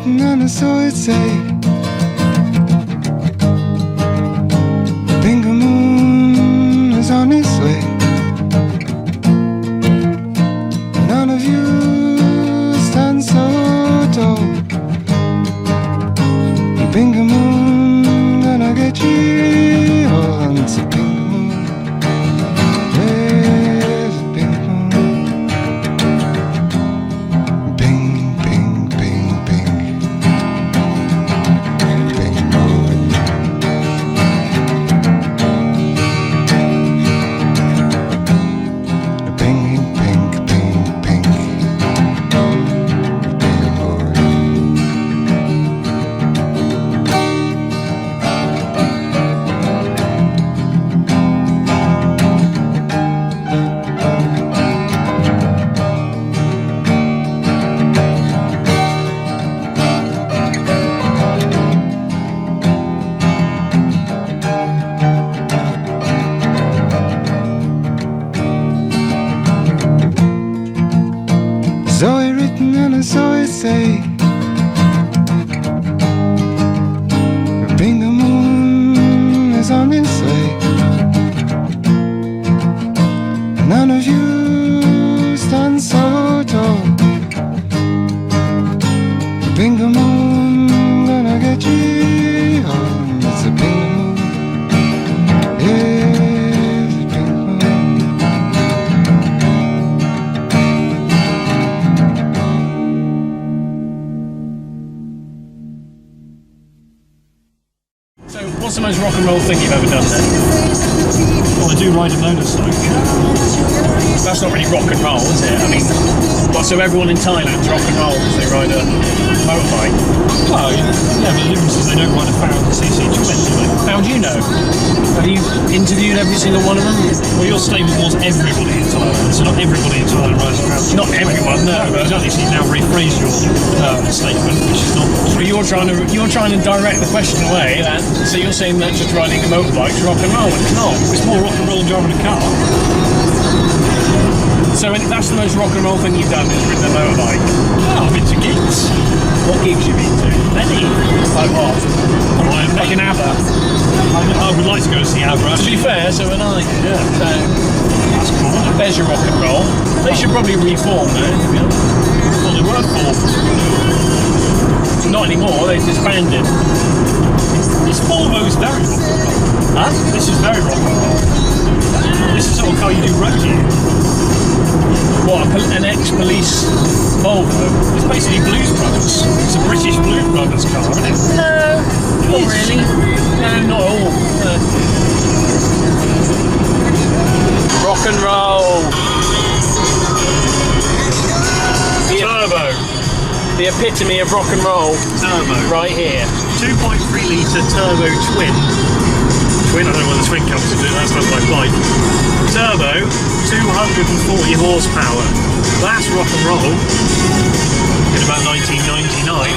written and so it say. Bingo moon is on its way. None of you stand so tall. Bingo moon gonna get you all into bingo moon. There's a bingo moon. Bing, bing, bing, bing. Bingo moon. Bing, bing, bing, bing. Bingo moon. So it written and so it say. Bingo moon is on its way. None of you stand so tall. Bingo moon gonna get you home. It's a bingo moon. Yeah, it's a bingo moon. So, what's the most rock and roll thing you've ever done then? Well, I do ride a motorcycle. That's not really rock and roll, is it? I mean, what, so everyone in Thailand's rock and roll because they ride a motorbike? Well, yeah, but the difference is they don't ride a 1000cc twin, do they? How do you know? Have you interviewed every single one of them? Well, your statement was everybody in Thailand, so not everybody in Thailand rides a 1000cc. Not everyone, no. But exactly, so you've now rephrased your statement, which is not But true. you're trying to direct the question away, so you're saying that just riding a motorbike's rock and roll, and it's not. It's more rock and roll than driving a car. So that's the most rock and roll thing you've done, is ridden a motorbike. Oh, I've been to gigs. What gigs you've been to? Many. Like what? Like Like an ABBA? I would like to go and see ABBA, To be actually. fair, so would I. Yeah. So, That's cool. there's your rock and roll. They should probably reform though, to be honest. Well, they were formed. Not anymore, they've disbanded. This Volvo's very rock and roll. Huh? This is very rock and roll. This is the sort of car you do road in. What, an ex-police Volvo? It's basically Blues Brothers. It's a British Blues Brothers car, isn't it? No, not really. No, not at all. No. Rock and roll. Turbo. The epitome of rock and roll, Turbo. right here. 2.3 litre turbo twin. I don't know where the twin comes into it, that's not my bike. Turbo, 240 horsepower. That's rock and roll. In about 1999.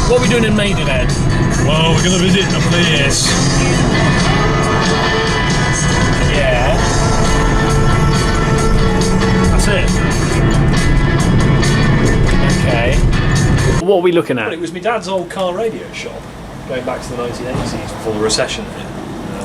What are we doing in Maidenhead? Well, we're going to visit a place. Yeah. That's it. Okay. What are we looking Well, at? it was my dad's old car radio shop, going back to the 1980s before the recession hit.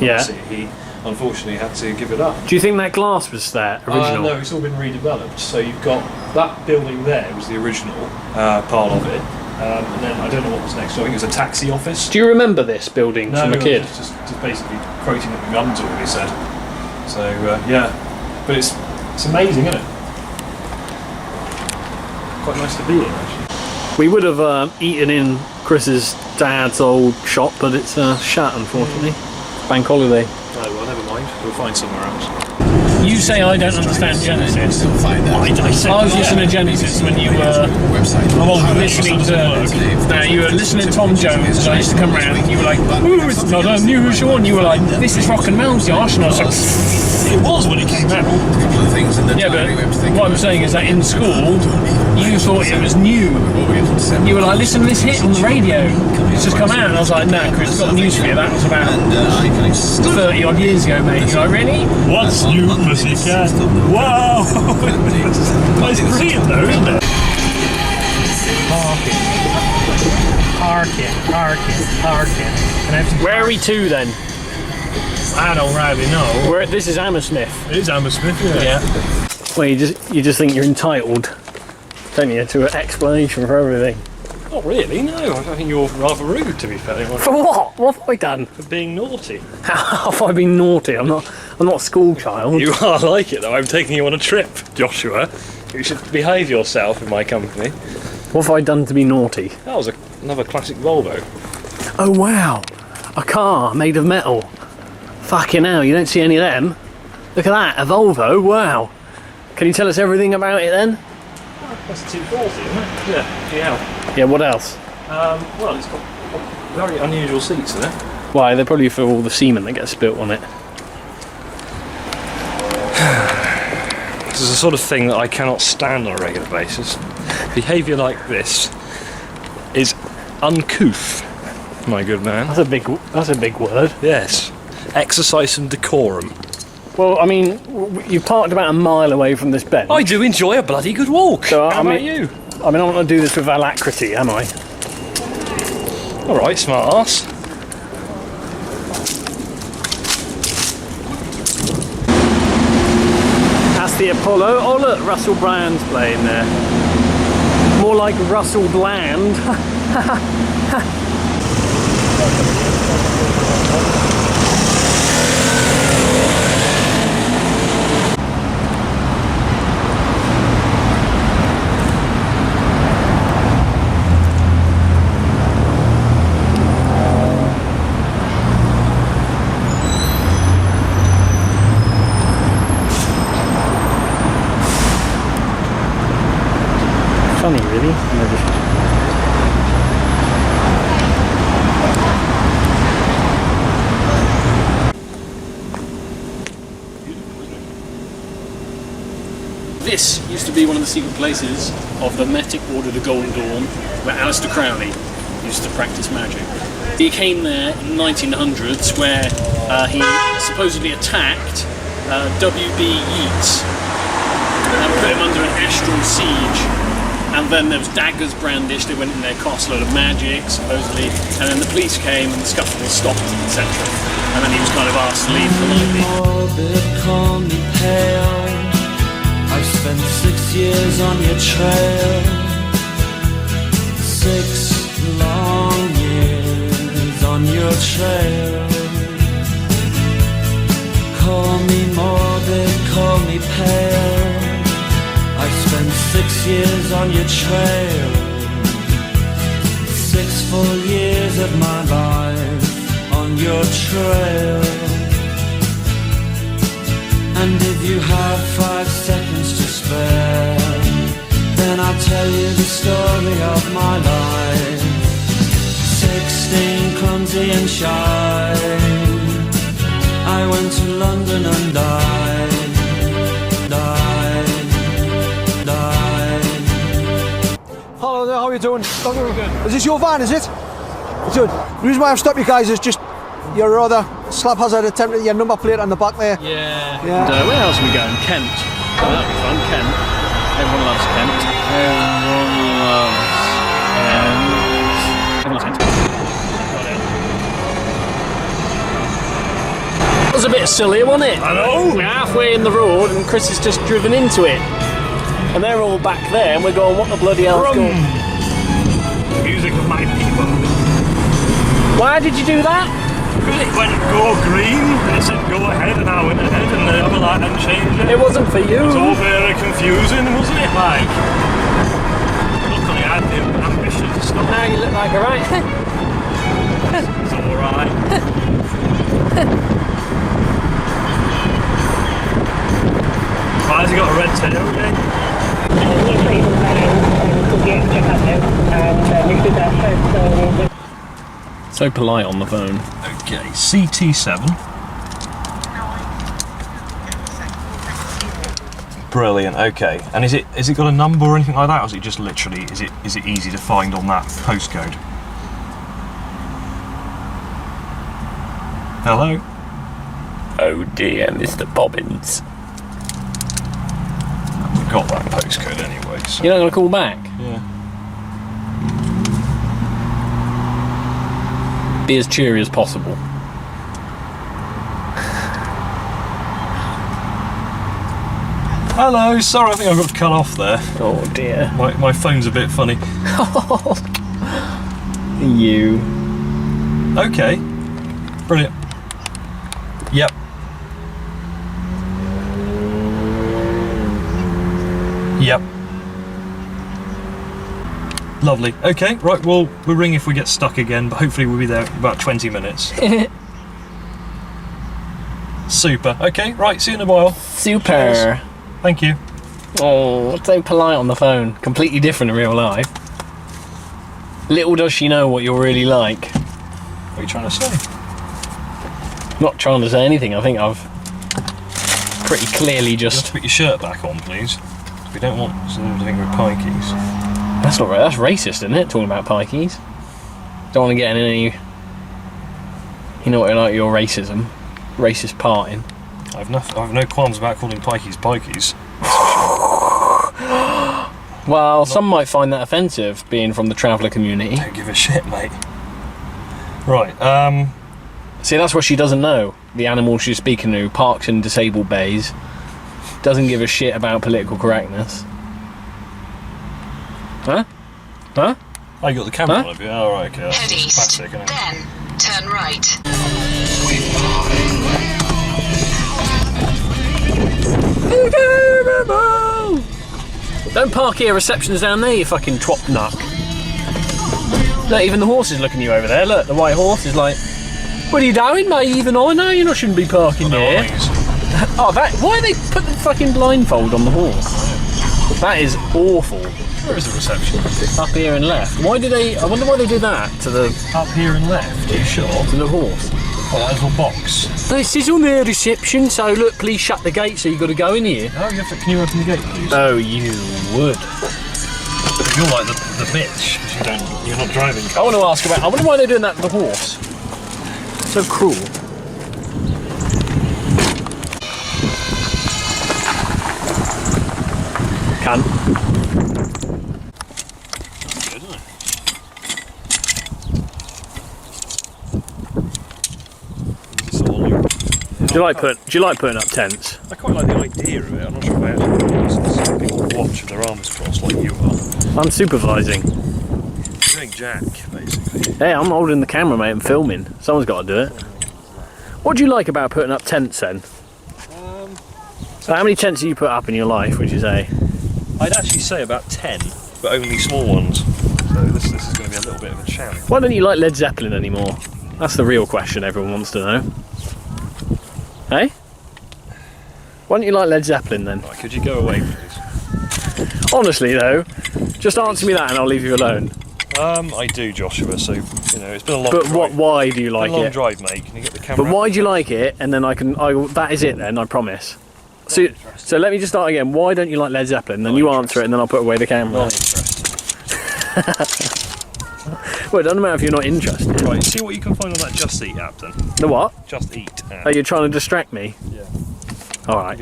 Yeah. Obviously, he unfortunately had to give it up. Do you think that glass was there, original? No, it's all been redeveloped. So you've got that building there was the original part of it, and then I don't know what was next. So I think it was a taxi office. Do you remember this building from a kid? Just basically quoting what my mum told me said. So yeah, but it's amazing, isn't it? Quite nice to be in, actually. We would have eaten in Chris's dad's old shop, but it's shut, unfortunately. Bank holiday. Oh well, never mind. We'll find somewhere else. You say I don't understand Genesis. I was listening to Genesis when you were listening to. No, you were listening to Tom Jones, and I used to come round, and you were like, "Ooh, it's not unusual," and you were like, "This is rock and roll, Josh," and I was like. It was when it came out. Yeah, but what I'm saying is that in school, you thought it was new. You were like, listen to this hit on the radio. It's just come out. And I was like, no, Chris, I've got news for you. That was about 30 odd years ago, mate. You're like, really? What's new, Pussycat? Wow! It's brilliant though, isn't it? park it. And everything. Where are we to then? I don't really know. This is Hammersmith. It is Hammersmith, yeah. Well, you just think you're entitled, don't you, to an explanation for everything? Not really, no. I think you're rather rude, to be fair. For what? What have I done? For being naughty. How have I been naughty? I'm not a school child. You are like it, though. I'm taking you on a trip, Joshua. You should behave yourself in my company. What have I done to be naughty? That was another classic Volvo. Oh wow, a car made of metal. Fucking hell, you don't see any of them. Look at that, a Volvo, wow. Can you tell us everything about it then? That's a 240, isn't it? Yeah. Yeah, what else? Well, it's got very unusual seats in it. Why, they're probably for all the semen that gets spilt on it. This is the sort of thing that I cannot stand on a regular basis. Behaviour like this is uncouth, my good man. That's a big word. Yes. Exercise some decorum. Well, I mean, you parked about a mile away from this bench. I do enjoy a bloody good walk. So, How about you? I mean, I'm not going to do this with alacrity, am I? All right, smart ass. That's the Apollo. Oh look, Russell Brand's playing there. More like Russell Bland. Funny, really. This used to be one of the secret places of the Metic Order of the Golden Dawn, where Aleister Crowley used to practice magic. He came there in the 1900s, where he supposedly attacked W.B. Yeats and put him under an astral siege. And then there was daggers brandished, they went in there, cast a load of magic, supposedly, and then the police came and the scuffle was stopped, etc. And then he was kind of asked to leave politely. Call me pale. I've spent 6 years on your trail. 6 long years on your trail. Call me morbid, call me pale. I've spent 6 years on your trail. 6 full years of my life on your trail. And if you have 5 seconds to spare, then I'll tell you the story of my life. 16, clumsy and shy, I went to London and died. Hello there, how are you doing? Is this your van, is it? Good. The reason why I've stopped you guys is just your other slap hazard attempt at your number plate on the back there. Yeah. Yeah. And where else are we going? Kent. Oh, that'd be fun. Kent. Everyone loves Kent. Everyone loves Kent. That was a bit silly, wasn't it? I know. We're halfway in the road and Chris has just driven into it. And they're all back there and we're going, what the bloody hell's going on? Music of my people. Why did you do that? Because it went go green, and it said go ahead, and I went ahead, and the other light hadn't changed it. It wasn't for you. It was all very confusing, wasn't it, like? Luckily I had the ambition to stop. Now you look like a right. It's alright. Why has he got a red tail again? So polite on the phone. Okay, CT7. Brilliant. Okay, and is it got a number or anything like that, or is it just literally is it easy to find on that postcode? Hello. Oh dear, Mr. Bobbins. We've got that postcode anyway. So. You're not going to call back? Yeah. be as cheery as possible. Hello, sorry, I think I got cut off there. Oh dear. My phone's a bit funny. You. Okay. Brilliant. Yep. Yep. Lovely. Okay, right, we'll ring if we get stuck again, but hopefully we'll be there in about 20 minutes. Super. Okay, right, see you in a while. Super. Cheers. Thank you. Oh, so polite on the phone. Completely different in real life. Little does she know what you're really like. What are you trying to say? Not trying to say anything. I think I've pretty clearly You have just... to put your shirt back on, please. We don't want someone to think we're pikeys. That's not right. That's racist, isn't it? Talking about pikeys. Don't want to get in any... You know what, like your racism. Racist parting. I've no qualms about calling pikeys pikeys. Well, some might find that offensive, being from the traveller community. Don't give a shit, mate. Right, See, that's what she doesn't know. The animal she's speaking to parks in disabled bays. Doesn't give a shit about political correctness. Huh? Huh? I got the camera Huh? on. Oh, right, okay. That's Head just east, classic, isn't it? then turn right. Don't park here, reception's down there, you fucking twop nut. Look, even the horse is looking you over there. Look, the white horse is like, what are you doing, mate? Even I know you shouldn't be parking here. Oh, why they put the fucking blindfold on the horse? That is awful. Where is the reception? Up here and left. Why did they, I wonder why they did that to the Up here and left, are you sure? to the horse. Oh, that little box. This is on their reception, so look, please shut the gate so you've got to go in here. Oh, can you open the gate, please? Oh, you would. You're like the bitch, because you're not driving. I want to ask about, I wonder why they're doing that to the horse. So cruel. Cunt. Good, isn't it? Do you like putting up tents? I quite like the idea of it. I'm not sure if I actually want to see people watch with their arms crossed like you are. I'm supervising. Doing Jack, basically. Hey, I'm holding the camera, mate, and filming. Someone's got to do it. What do you like about putting up tents, then? So how many tents have you put up in your life, would you say? I'd actually say about 10, but only small ones. So this is going to be a little bit of a challenge. Why don't you like Led Zeppelin anymore? That's the real question everyone wants to know. Hey? Why don't you like Led Zeppelin, then? Right, could you go away, please? Honestly, though, just answer me that and I'll leave you alone. I do, Joshua, so, it's been a long But drive. why do you like It's been a long it? drive, mate. Can you get the camera But why do you like it? And then that is it then, I promise. So let me just start again. Why don't you like Led Zeppelin? Then you answer it and then I'll put away the camera. Not interested. Well, it doesn't matter if you're not interested. Right, see what you can find on that Just Eat app, then. The what? Just Eat app. Are you trying to distract me? Yeah. Alright.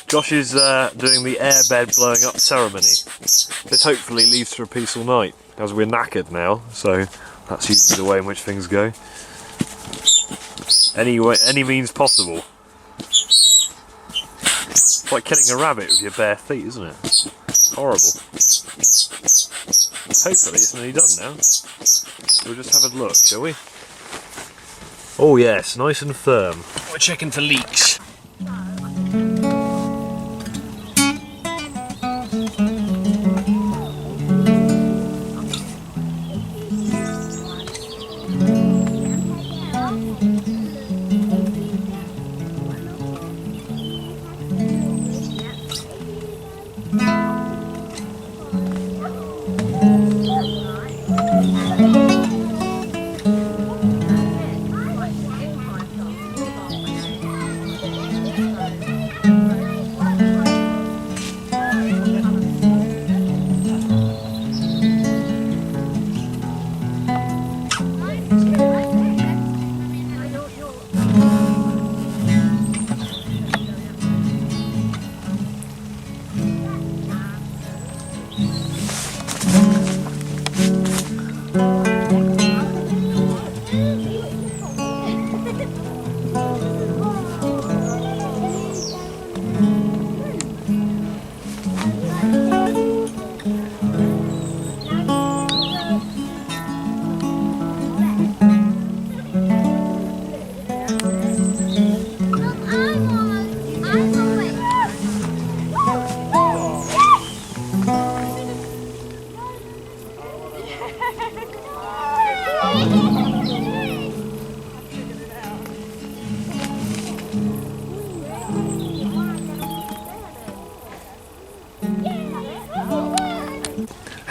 Josh is doing the airbed blowing up ceremony. This hopefully leads to a peaceful night, as we're knackered now, so that's usually the way in which things go. Any means possible. It's like killing a rabbit with your bare feet, isn't it? Horrible. Hopefully it's nearly done now. We'll just have a look, shall we? Oh yes, nice and firm. We're checking for leaks.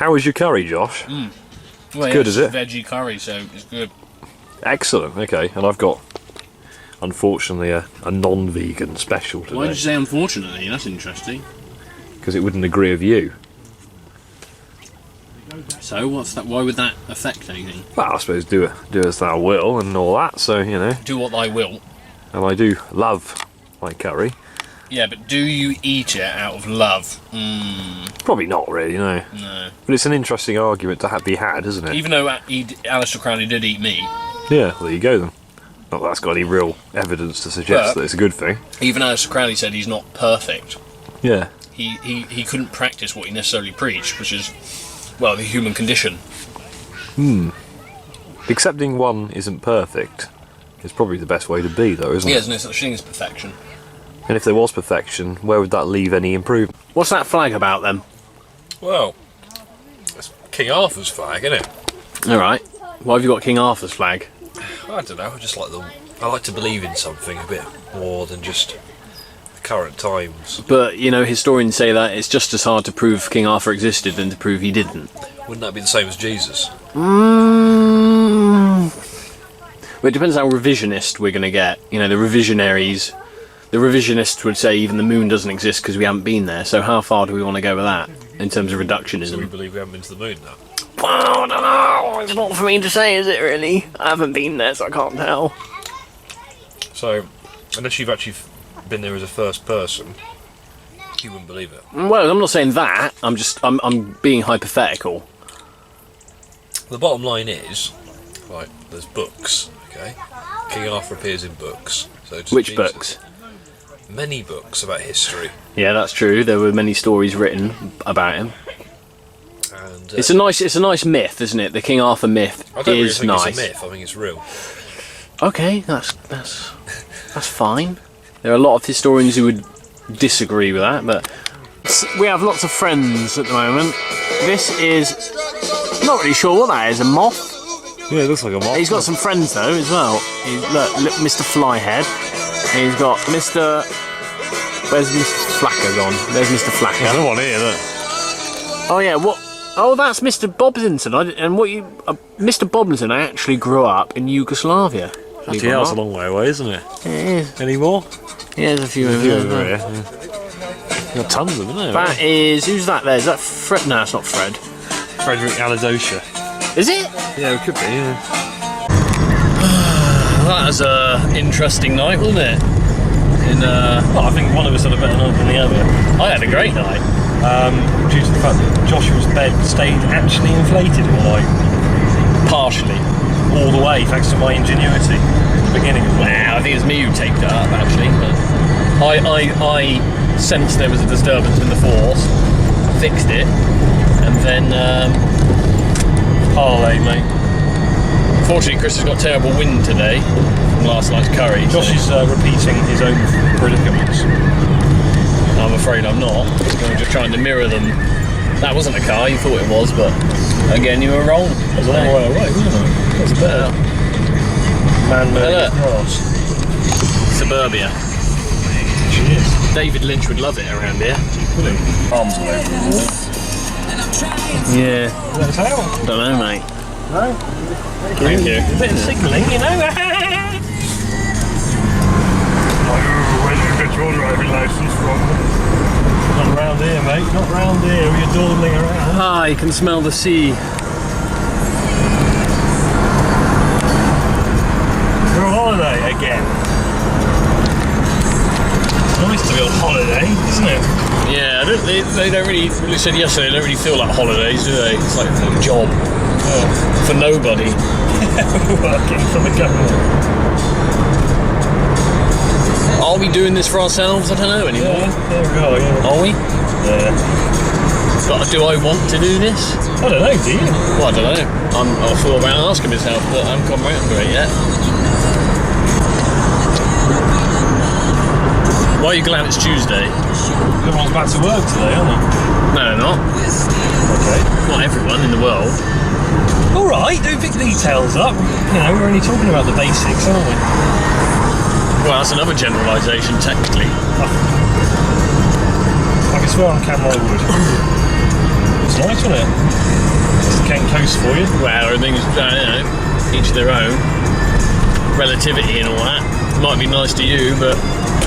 How was your curry, Josh? Well, good, is it? Veggie curry, so it's good. Excellent. Okay, and I've got, unfortunately, a non-vegan special today. Why did you say unfortunately? That's interesting. Because it wouldn't agree with you. So what's that? Why would that affect anything? Well, I suppose do as thou will and all that. So you know. Do what I will. And I do love my curry. Yeah, but do you eat it out of love? Probably not really, no. No. But it's an interesting argument to be had, isn't it? Even though Aleister Crowley did eat meat. Yeah, well, there you go then. Not that that's got any real evidence to suggest that it's a good thing. Even Aleister Crowley said he's not perfect. Yeah. He couldn't practice what he necessarily preached, which is, well, the human condition. Accepting one isn't perfect is probably the best way to be, though, isn't it? Yeah, there's no such thing as perfection. And if there was perfection, where would that leave any improvement? What's that flag about then? Well, it's King Arthur's flag, isn't it? Alright. Why have you got King Arthur's flag? I don't know, I like to believe in something a bit more than just the current times. But, you know, historians say that it's just as hard to prove King Arthur existed than to prove he didn't. Wouldn't that be the same as Jesus? Well, it depends how revisionist we're going to get. You know, the revisionists would say even the moon doesn't exist because we haven't been there, so how far do we want to go with that in terms of reductionism? Do we believe we haven't been to the moon now? Well, I don't know. It's not for me to say, is it really? I haven't been there, so I can't tell. So, unless you've actually been there as a first person, you wouldn't believe it. Well, I'm not saying that. I'm being hypothetical. The bottom line is, right, there's books, okay? King Arthur appears in books. So Which Jesus. books? Many books about history. Yeah, that's true. There were many stories written about him. And It's a nice myth, isn't it? The King Arthur myth I don't really is think nice. it's a myth, I think it's real. Okay, that's fine. There are a lot of historians who would disagree with that, but we have lots of friends at the moment. This is not really sure what that is. A moth? Yeah, it looks like a moth. He's got some friends though as well. Look, Mr. Flyhead. And he's got Mr. Where's Mr. Flacker gone? There's Mr. Flacker. There's no one here, look. Oh yeah, what? Oh, that's Mr. Bobinson. Mr. Bobinson actually grew up in Yugoslavia. Actually, that's a long way away, isn't it? It is. Any more? Yeah, there's a few over here. Got tons of them, isn't there? That is, who's that there? Is that Fred? No, it's not Fred. Frederick Aladosha. Is it? Yeah, it could be, yeah. That was an interesting night, wasn't it? Well, I think one of us had a better night than the other. I had a great night. Due to the fact that Joshua's bed stayed actually inflated all night. Partially. All the way, thanks to my ingenuity at the beginning of the night. Nah, I think it was me who taped it up, actually. But I sensed there was a disturbance in the force, fixed it, and then Parlay, mate. fortunately Chris has got terrible wind today from last night's curry. Josh is repeating his own predicaments. I'm afraid I'm not. I'm just trying to mirror them. That wasn't a car, you thought it was, but again you were wrong. It was a long way away, wasn't it? That's a better man-made grass. Suburbia. She is. David Lynch would love it around here. Would he? Arms all over the wall. Yeah. Is that his tail? Don't know, mate. No? Thank you. A bit of signalling, you know? Where did you get your driving licence from? Not round here, mate. Not round here. You're dawdling around. Ah, you can smell the sea. We're on holiday again. It's nice to be on holiday, isn't it? Yeah, they don't really, they said yesterday, they don't really feel like holidays, do they? It's like a job. For nobody. Working for the government. Are we doing this for ourselves? I don't know anymore. Yeah, there we are, yeah. Are we? Yeah. But do I want to do this? I don't know, do you? Well, I don't know. I'll thought about asking myself, but I haven't come around to it yet. Why are you glad it's Tuesday? Everyone's back to work today, aren't they? No, they're not. Okay. Not everyone in the world. Alright, don't pick details up. You know, we're only talking about the basics, aren't we? Well, that's another generalisation, technically. I can swear on camera I would. It's nice, isn't it? Kent Coast for you. Well, everything's, each their own. Relativity and all that. Might be nice to you, but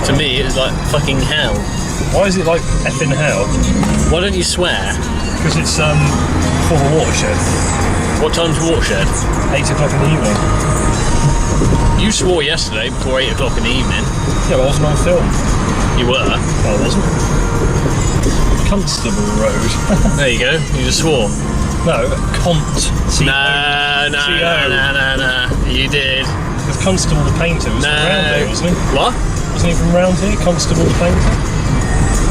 to me it's like fucking hell. Why is it like effing hell? Why don't you swear? Because it's for the watershed. What time's watershed? 8 o'clock in the evening. You swore yesterday before 8 o'clock in the evening. Yeah, but I wasn't on film. You were. No, I wasn't. Constable Road. There you go. You just swore. No, No. You did. Because Constable the Painter was from round here, wasn't he? What? Wasn't he from round here, Constable the Painter?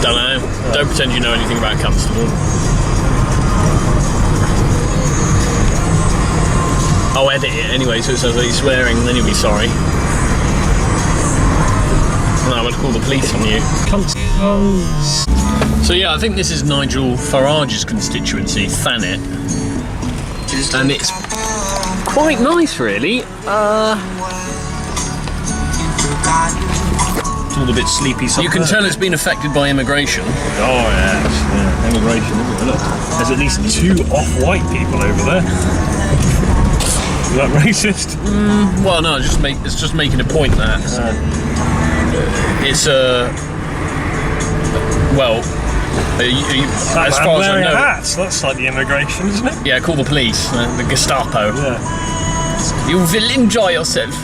Don't know. Don't pretend you know anything about Constable. I'll edit it anyway, so it sounds like you're swearing, and then you'll be sorry. And I'm going to call the police on you. So yeah, I think this is Nigel Farage's constituency, Thanet. And it's quite nice, really. It's all a bit sleepy. You can tell it's been affected by immigration. Oh yeah, immigration. Look, there's at least 2 off-white people over there. Is that racist? Well, no, it's just making a point that it's as far as I know. Hats. That's like the immigration, isn't it? Yeah, call the police, the Gestapo. Yeah. You will enjoy yourself.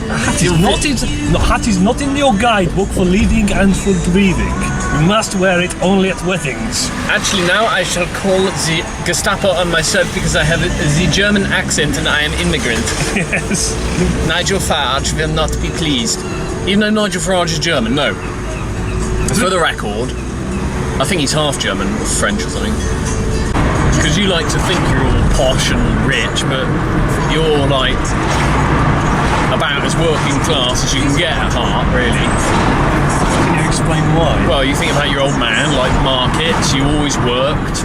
Hat is not in your guidebook for leading and for breathing. You must wear it only at weddings. Actually, now I shall call the Gestapo on myself because I have the German accent and I am immigrant. Yes. Nigel Farage will not be pleased. Even though Nigel Farage is German, no. For the record, I think he's half German or French or something. Because you like to think you're all posh and rich, but you're like about as working class as you can get at heart, really. Can you explain why? Well, you think about your old man, like markets, you always worked.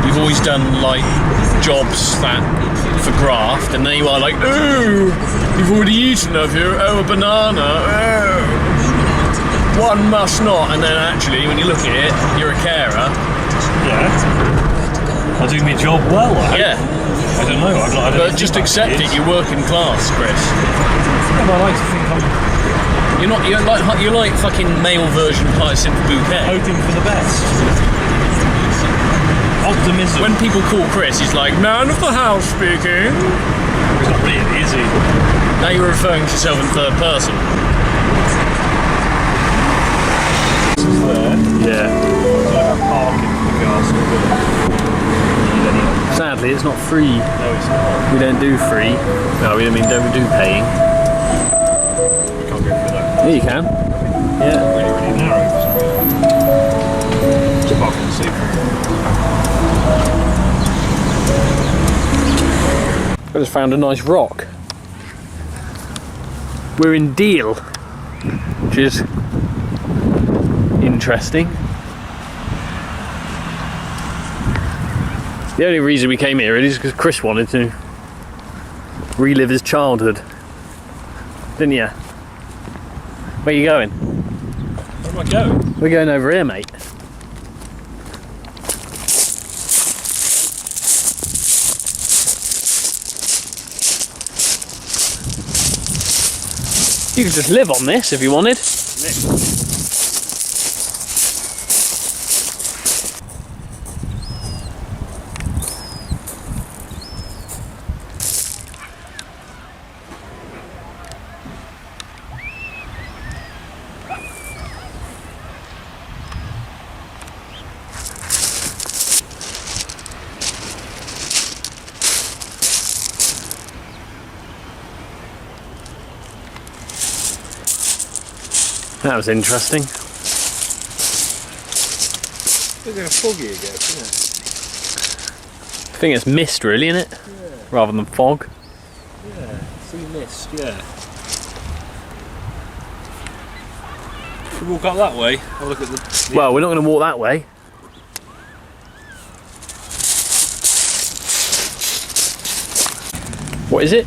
You've always done like jobs that for graft, and there you are like, oh, you've already eaten, have you? Oh, a banana, oh. One must not, and then actually, when you look at it, you're a carer. Yeah. I do my job well, Yeah. I don't know. I don't But just accept it, you're working class, Chris. Yeah, but I like to think I'm You're like fucking male version Hyacinth Bouquet. hoping for the best. Optimism. When people call Chris, he's like, man of the house speaking. It's not really, is he? Now you're referring to yourself in third person. Yeah. Parking for the cars. Sadly, it's not free. No, it's not. We don't do free. No, we do paying. We can't go through that. Yeah, you can. Yeah. Really, really narrow for some reason. It's a parking seat. I just found a nice rock. We're in Deal, which is interesting. The only reason we came here really is because Chris wanted to relive his childhood. Didn't you? Where are you going? Where am I going? We're going over here, mate. You could just live on this if you wanted. That was interesting. It's like a foggy again, isn't it? I think it's mist, really, isn't it? Yeah. Rather than fog. Yeah, sea mist, yeah. Should we walk up that way? Have a look at the... Well, we're not going to walk that way. What is it?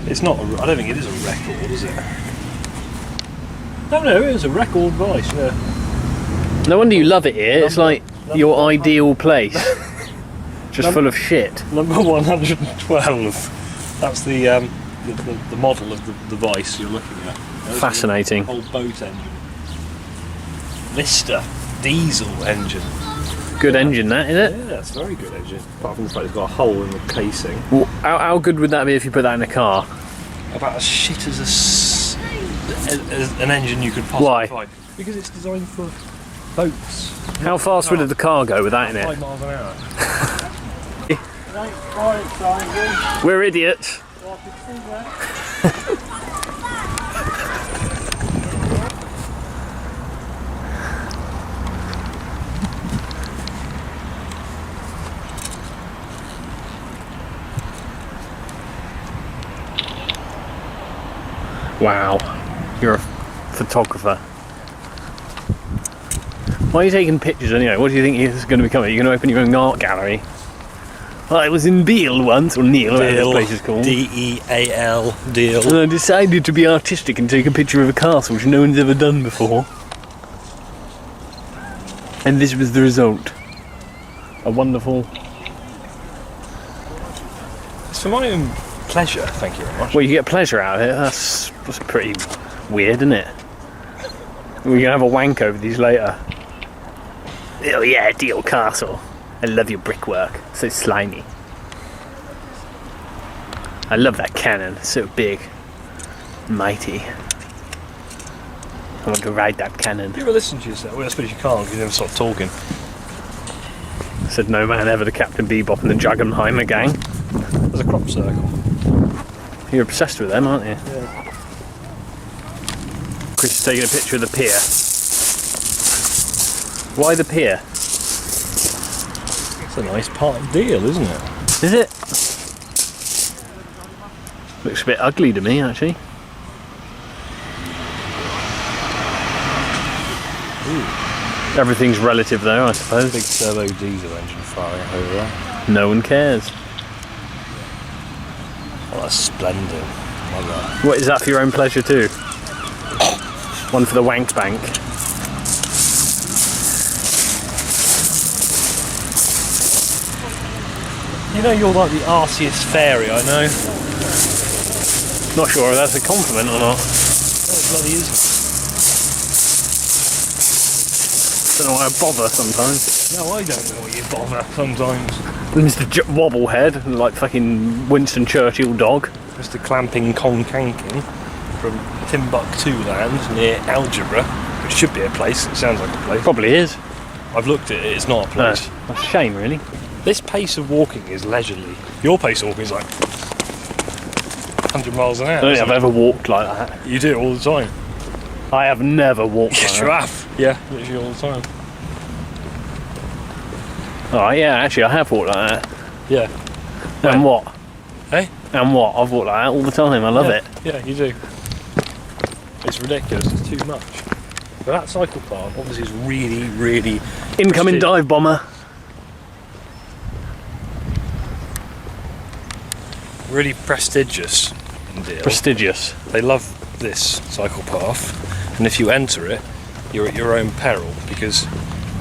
It's not, I don't think it is a record, is it? No, it is a record voice, yeah. No wonder you love it here. It's like your ideal place. Just full of shit. Number 112. That's the model of the device you're looking at. Fascinating. Whole boat engine. Vista diesel engine. Good engine, that, is it? Yeah, it's a very good engine. Apart from the fact it's got a hole in the casing. Well, how good would that be if you put that in a car? About as shit as an engine you could possibly Why? find. Because it's designed for boats. How fast would the car go with that in 5 it? miles an hour. We're idiots. Wow, you're a photographer. Why are you taking pictures anyway? What do you think is going to become? Are you going to open your own art gallery? Well, I was in Beale once, or Neil, whatever this place is called. D-E-A-L, Deal. And I decided to be artistic and take a picture of a castle which no one's ever done before. And this was the result. A wonderful... It's for my own pleasure, thank you very much. Well, you get pleasure out of it. That's pretty weird, isn't it? We're going to have a wank over these later. Oh yeah, Deal Castle. I love your brickwork. So slimy. I love that cannon. So big. Mighty. I want to ride that cannon. You ever listen to yourself? Well, I suppose you can't because you never stop talking. Said no man ever to Captain Bebop and the Jagenheimer gang. There's a crop circle. You're obsessed with them, aren't you? Yeah. Chris is taking a picture of the pier. Why the pier? It's a nice part of Deal, isn't it? Is it? Looks a bit ugly to me, actually. Ooh. Everything's relative though, I suppose. Big turbo diesel engine firing over there. No one cares. Oh, that's splendid. I love that. What, is that for your own pleasure too? One for the wank bank. You know, you're like the artiest fairy, I know. Not sure if that's a compliment or not. No, it bloody isn't. Don't know why I bother sometimes. No, I don't know what you bother sometimes. Mr. Wobblehead, like fucking Winston Churchill dog. Mr. Clamping Conkanking from Timbuktu land near Algebra, which should be a place. It sounds like a place. Probably is. I've looked at it, it's not a place. That's a shame, really. This pace of walking is leisurely. Your pace of walking is like 100 miles an hour. I don't think I've ever walked like that. You do it all the time. I have never walked Yes, like you that. have. Yeah, literally all the time. Oh, yeah, actually, I have walked like that. Yeah. And what? Hey? And what? I've walked like that all the time. I love it. Yeah, you do. It's ridiculous. It's too much. But that cycle path obviously is really, really... Incoming dive bomber. really prestigious in Deal. Prestigious. They love this cycle path, and if you enter it, you're at your own peril, because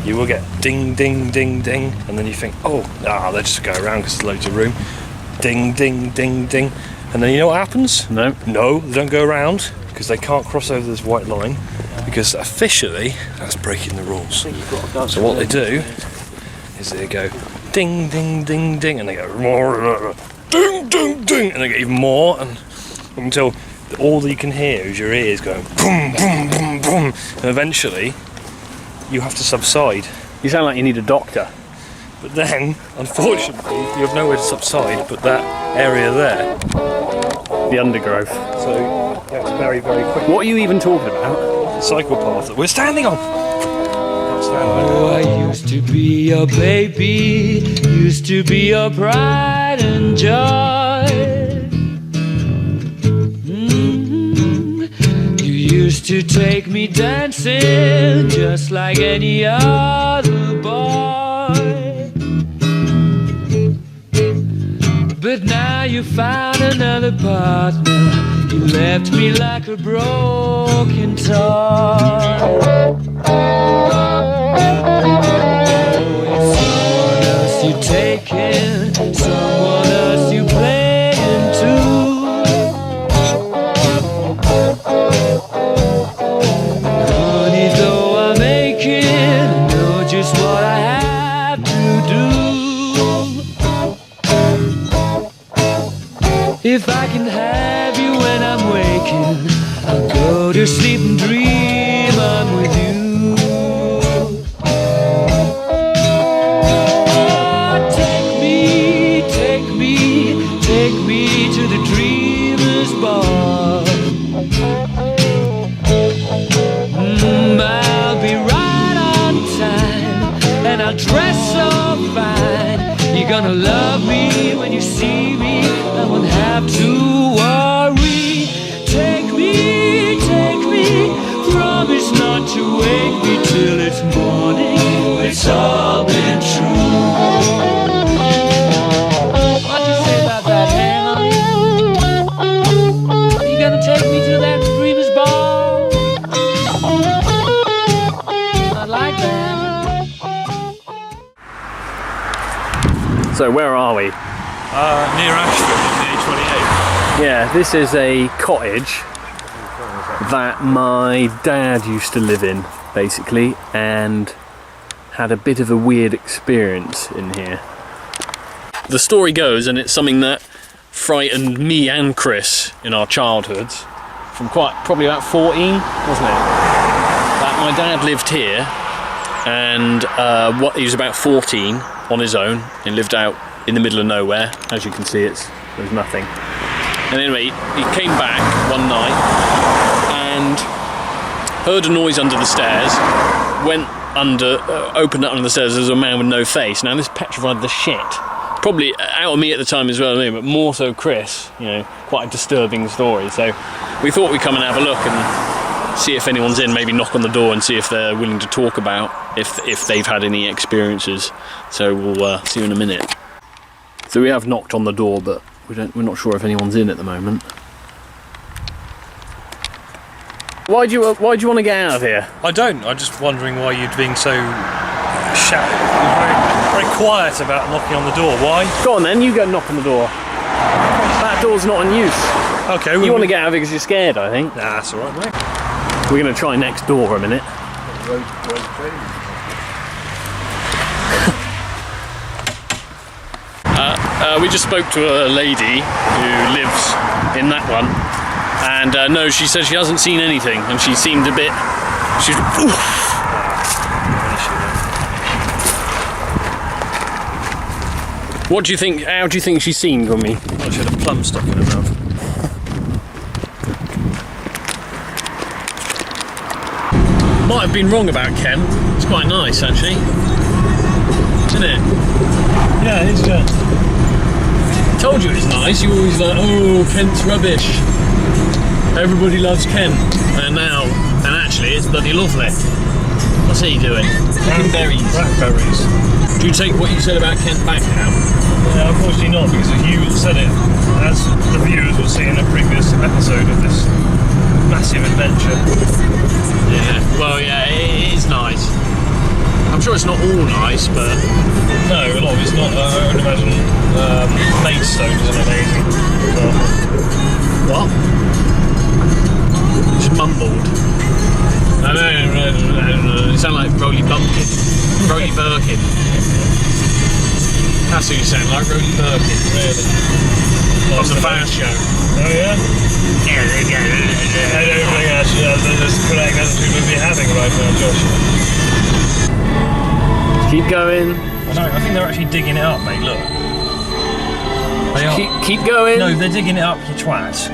you will get ding, ding, ding, ding, and then you think, oh, they'll just go around because there's loads of room. Ding, ding, ding, ding. And then you know what happens? No. No, they don't go around, because they can't cross over this white line, because officially, that's breaking the rules. So what they do is they go ding, ding, ding, ding, and they go ding, ding, ding, and they get even more, and until all you can hear is your ears going boom, boom, boom, boom, and eventually you have to subside. You sound like you need a doctor. But then, unfortunately, you have nowhere to subside but that area there. The undergrowth. So you have to very, very quick. What are you even talking about? The cycle path that we're standing on. Can't stand on it. Oh, I used to be your baby, used to be your pride and joy. You used to take me dancing just like any other boy. But now you found another partner, you left me like a broken toy. Oh, it's someone else you're taking You're gonna love me when you see me. I won't have to worry. Take me, promise not to wake me till it's morning. It's all been true. What do you say about that, Hannah? You gonna take me to that dreamer's ball? I like that. So where are we? Near Ashford on the A28. Yeah, this is a cottage that my dad used to live in, basically, and had a bit of a weird experience in here. The story goes, and it's something that frightened me and Chris in our childhoods, from probably about 14, wasn't it? That my dad lived here, and he was about 14 on his own, and lived out in the middle of nowhere. As you can see, there's nothing. And anyway, he came back one night and heard a noise under the stairs, went under, opened up under the stairs. There's a man with no face. Now this petrified the shit. Probably out of me at the time as well, but more so Chris. You know, quite a disturbing story. So we thought we'd come and have a look and see if anyone's in. Maybe knock on the door and see if they're willing to talk about if they've had any experiences. So we'll see you in a minute. So we have knocked on the door, but we're not sure if anyone's in at the moment. Why do you want to get out of here? I don't. I'm just wondering why you're being so very quiet about knocking on the door. Why? Go on then, you go knock on the door. That door's not in use. Okay. You want to get out of it because you're scared, I think. Nah, that's alright, mate. We're going to try next door for a minute. We just spoke to a lady who lives in that one, and no, she said she hasn't seen anything, and she seemed a bit. She's. What do you think? How do you think she's seen from me? Well, she had a plum stuck in her mouth. Might have been wrong about Ken. It's quite nice, actually, isn't it? Yeah, it's good. Told you it's nice. You always like, oh, Kent's rubbish. Everybody loves Kent, and actually, it's bloody lovely. What's he doing? Picking berries. Blackberries. Do you take what you said about Kent back now? Yeah, unfortunately not, because you said it, as the viewers will see in a previous episode of this massive adventure. Yeah. Well, yeah, it is nice. I'm sure it's not all nice, but No, a lot of it's not. I would imagine Maidstone is amazing. what? Just mumbled. No. You sound like Roly Bumpkin. Roly Birkin. That's who you sound like, Roly Birkin, really. From the Fast Show. Oh yeah? I don't think actually that's the correct attitude we'd be having right now, Josh. Keep going. I think they're actually digging it up, mate, look. They are. Keep going. No, they're digging it up, you twat.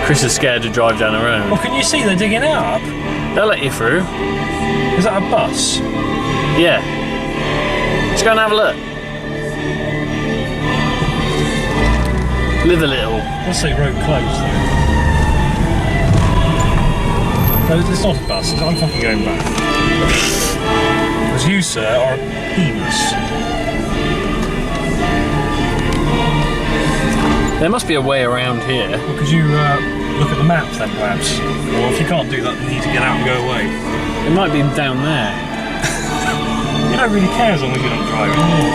Chris is scared to drive down the road. Well, can you see they're digging it up? They'll let you through. Is that a bus? Yeah. Let's go and have a look. Live a little. Let's say road closed though. No, it's not a bus. I'm fucking going back. Because you, sir, are a penis. There must be a way around here. Well, could you look at the map then, perhaps? Or if you can't do that, you need to get out and go away. It might be down there. You don't really care as long as you're not driving, do you?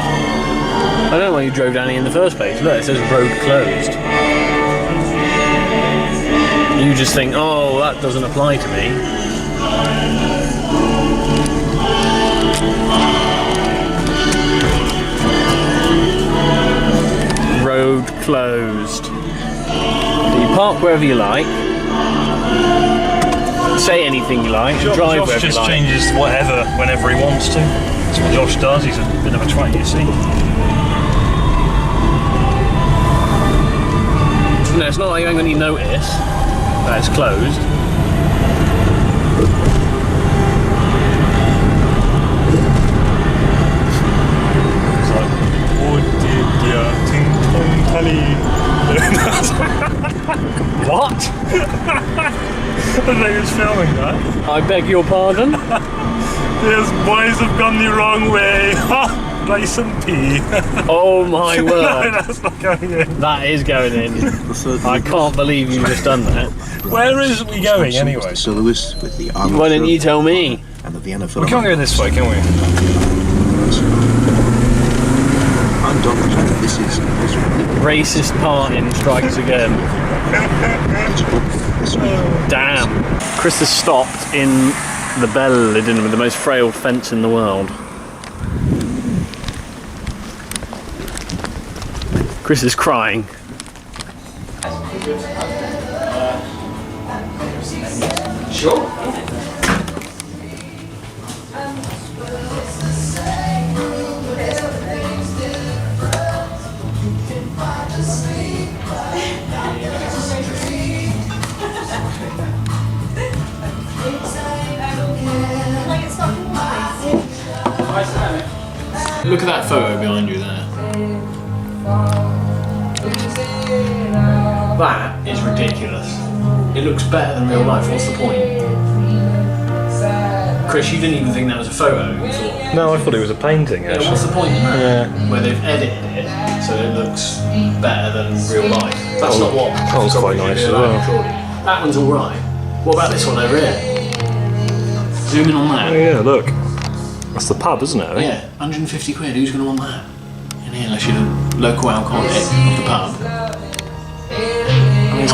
I don't know why you drove down here in the first place. Look, it says road closed. You just think, oh, that doesn't apply to me. Road closed. So you park wherever you like. Say anything you like. Drive Josh wherever just you like. changes whatever whenever he wants to. That's what Josh does. He's a bit of a twat, you see. No, it's not like you ain't going to notice that it's closed. that. I beg your pardon? Yes, boys have gone the wrong way. Ha! Rice and pea. Oh my No, word. that's not going in. That is going in. I can't believe you've just done that. Where is we going anyway? Soloist with the Why don't you tell me? and the Vienna We can't go this way, can we? I'm Donald. This is Racist parting strikes again. Damn. Chris has stopped in the Belledin with the most frail fence in the world. Chris is crying. Sure. Look at that photo behind you there. That is ridiculous. It looks better than real life. What's the point? Chris, you didn't even think that was a photo. You thought, No, I thought it was a painting, yeah, what's the point in that? Where they've edited it so it looks better than real life. That's not what. That was quite nice as well. That one's alright. What about this one over here? Zoom in on that. Oh yeah, look. That's the pub, isn't it? I think? Yeah, 150 quid, who's going to want that? In here, unless you're the local alcoholic of the pub.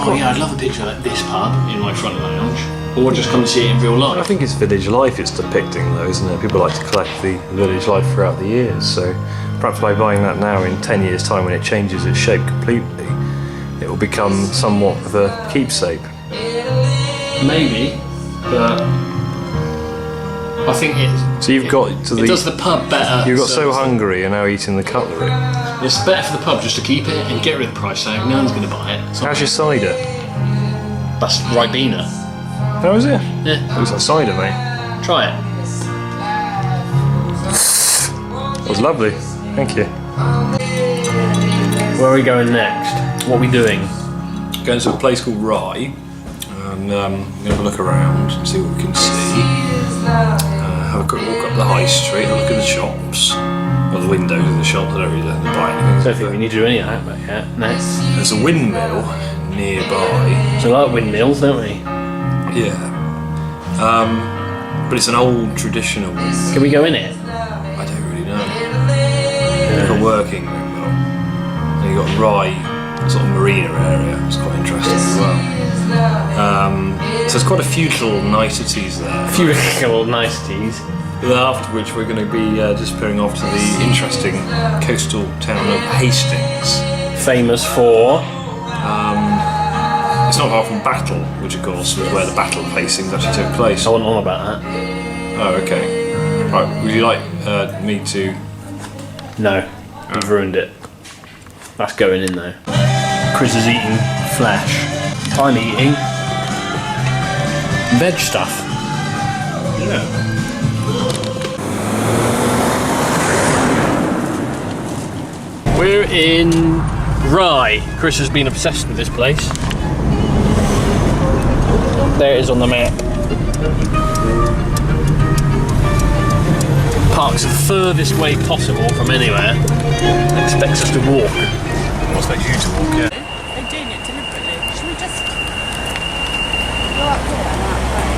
Oh yeah, I'd love a picture of this pub in my front lounge. Or just come see it in real I life. think it's village life it's depicting though, isn't it? People like to collect the village life throughout the years, so perhaps by buying that now in 10 years' time when it changes its shape completely, it will become somewhat of a keepsake. Maybe, but I think So you've got to it does the pub better. You got so hungry and now eating the cutlery. It's better for the pub just to keep it and get rid of the price tag. No one's going to buy it. How's your cider? That's Ribena. How is it? Yeah, Looks like cider, mate. try it. It was lovely. Thank you. Where are we going next? What are we doing? Going to a place called Rye, and we're going to have a look around and see what we can see. Have a quick walk up the high street, have a look at the shops, or the windows in the shops. I don't really buy anything. I don't think we need to do any of that, but yeah, next. There's a windmill nearby. So we like windmills, don't we? Yeah. But it's an old traditional windmill. Can we go in it? I don't really know. Like a working windmill. And you've got Rye, sort of marina area. It's quite interesting as well. So there's quite a few little niceties there. A few little niceties. After which we're going to be disappearing off to the interesting coastal town of Hastings. Famous for. It's not far from Battle, which of course was where the Battle of Hastings actually took place. I wasn't on about that. Oh, okay. Right, would you like me to... No, you've ruined it. That's going in though. Chris is eating flesh. I'm eating veg stuff. Yeah. We're in Rye. Chris has been obsessed with this place. There it is on the map. Park's the furthest way possible from anywhere. Expects us to walk. I expect you to walk, yeah. They're doing it deliberately. Should we just go up here and that way?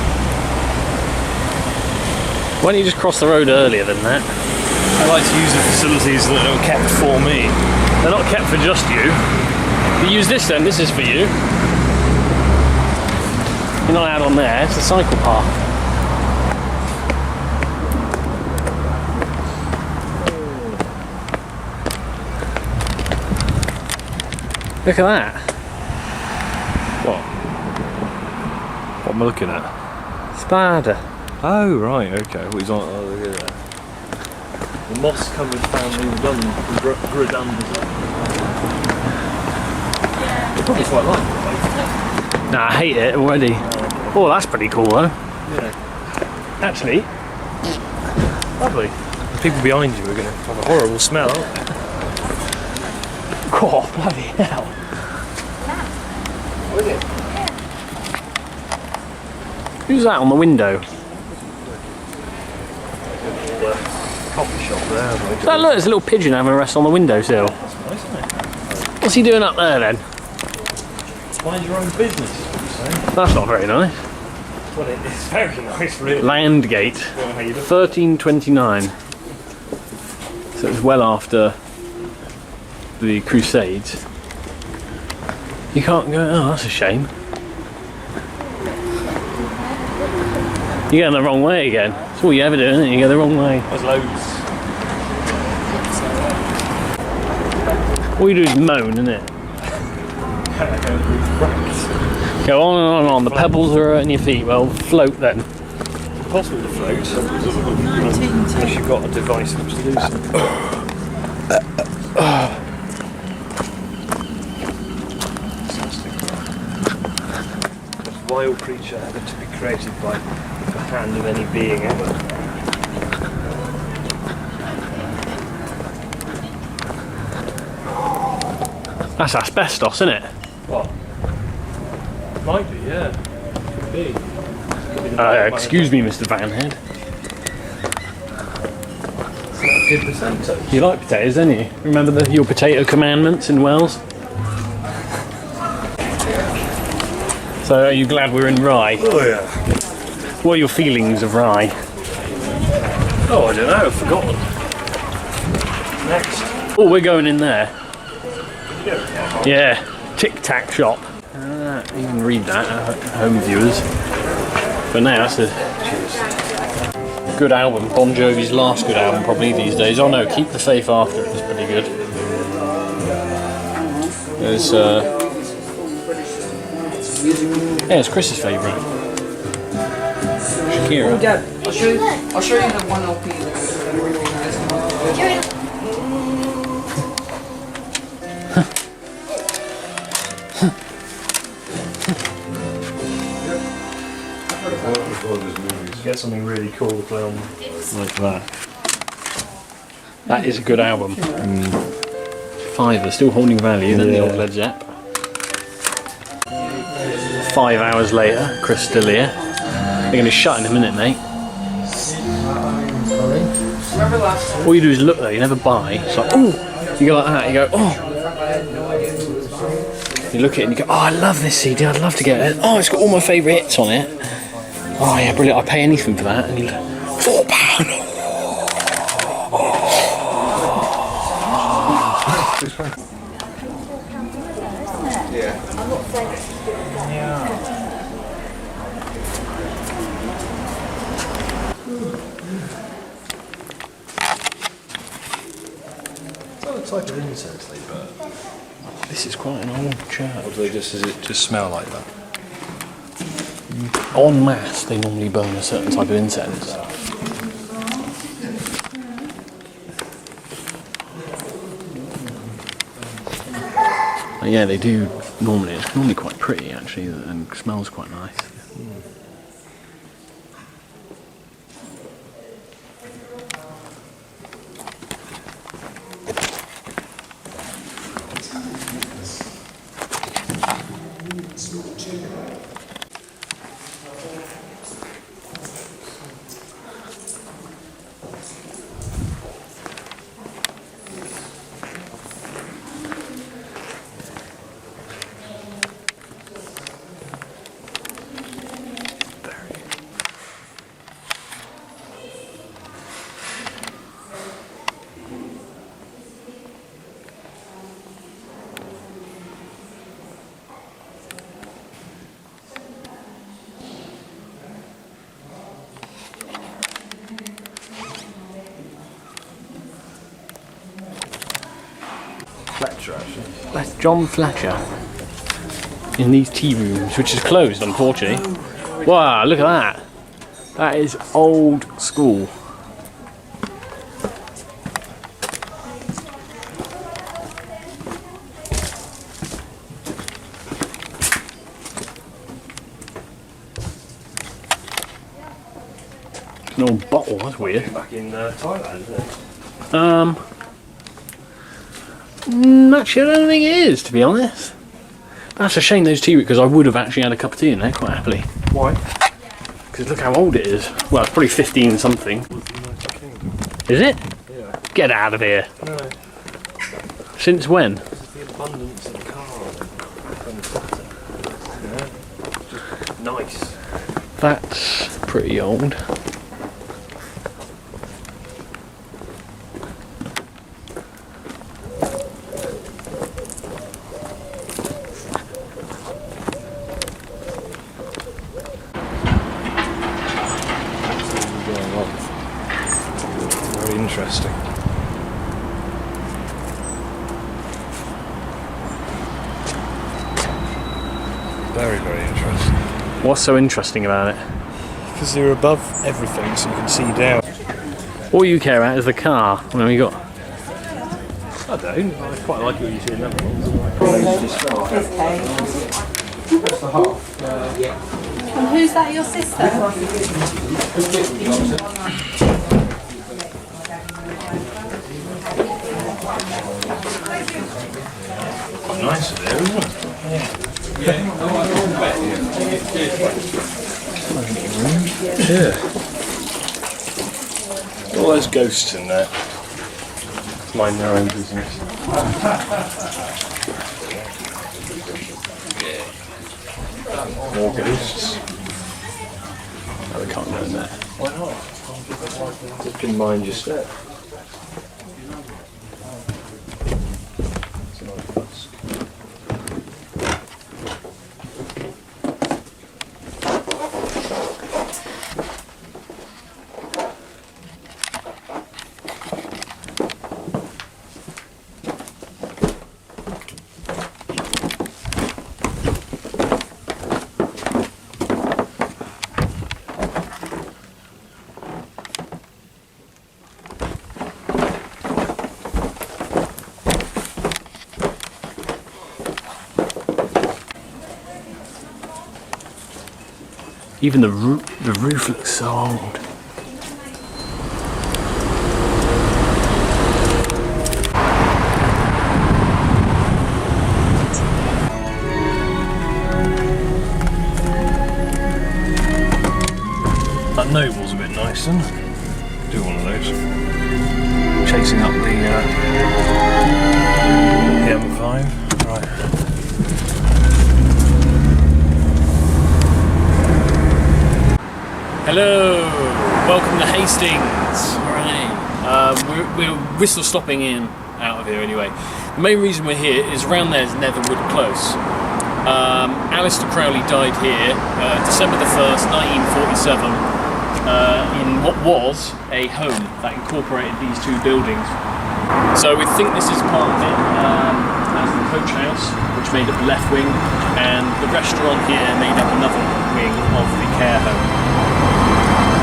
Why don't you just cross the road earlier than that? I like to use the facilities that are kept for me. They're not kept for just you. You use this then, this is for you. You're not out on there, it's a cycle park. Look at that. What? What am I looking at? Spider. Oh, right, okay. What he's on? Oh, look at that. The moss-covered family redundant. You'll probably quite like it. Nah, I hate it already. Oh, that's pretty cool though. Yeah. Actually, lovely. The people behind you are going to have a horrible smell, aren't they? Oh, bloody hell. Who's that on the window? Coffee shop there. That, look, there's a little pigeon having a rest on the windowsill. What's he doing up there then? Mind your own business. That's not very nice. Well, it's very nice, really. Landgate, 1329. So it was well after the Crusades. You can't go. Oh, that's a shame. You're going the wrong way again. That's all you ever do, isn't it? You go the wrong way. There's loads. All you do is moan, isn't it? Go on and on and on. The pebbles are hurting your feet. Well, float then. Possible to float. Unless you've got a device which to do so. Wild creature ever to be created by the hand of any being ever. That's asbestos, isn't it? What? Might be, yeah. Could be. Excuse me, Mr. Vanhead. It's not a good percentage. You like potatoes, don't you? Remember your potato commandments in Wales? So are you glad we're in Rye? Oh yeah. What are your feelings of Rye? Oh, I don't know, I've forgotten. Next. Oh, we're going in there. Yeah, Tic Tac shop. You can read that, home viewers. But now that's a good album. Bon Jovi's last good album probably these days. Oh no, Keep the Faith After it was pretty good. There's yeah, it's Chris's favourite. Shakira. Oh, Dad, I'll show you the one LP that Get something really cool to play on Like that. That is a good album. Fiver, still holding value than the old Led Zepp. 5 hours later, Chris still here. They're going to shut in a minute, mate. All you do is look though, you never buy. It's like, oh! You go like that, you go, oh! You look at it and you go, oh, I love this CD, I'd love to get it. Oh, it's got all my favourite hits on it. Oh yeah, brilliant, I'll pay anything for that. And you look, £4. It's not the type of incense they burn. This is quite an old church. Or do they just, does it just smell like that? En masse, they normally burn a certain type of incense. But yeah, they do normally. It's normally quite pretty actually, and smells quite nice. Fletcher, actually. That's John Fletcher in these tea rooms, which is closed unfortunately. Wow, look at that. That is old school. An old bottle, that's weird. Back in Thailand, isn't it? Actually, I don't think it is, to be honest. That's a shame those tea, because I would have actually had a cup of tea in there quite happily. Why? because look how old it is. Well, it's probably 15 something. Is it? Yeah. Get out of here. No. Since when? This is the abundance of cars and clutter. Yeah. Just nice. That's pretty old. Very interesting. Very, very interesting. What's so interesting about it? Because they're above everything, so you can see down. All you care about is the car. What have we got? I don't. I quite like what you see in that one. And who's that, your sister? Quite nice of there, isn't it? Yeah. All those ghosts in there. Mind their own business. More ghosts. Oh, we can't go in there. Why not? You can mind your step. Even the roof looks so old. That Noble's a bit nice, isn't it? Do one of those. Chasing up the M5. Right. Hello, welcome to Hastings. We're whistle stopping in out of here anyway. The main reason we're here is around there is Netherwood Close. Aleister Crowley died here December the 1st, 1947, in what was a home that incorporated these two buildings. So we think this is part of it, as the coach house, which made up the left wing, and the restaurant here made up another wing of the care home.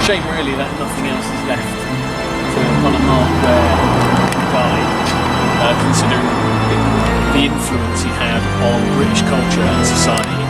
Shame really that nothing else is left to kind of mark where he died, considering the influence he had on British culture and society.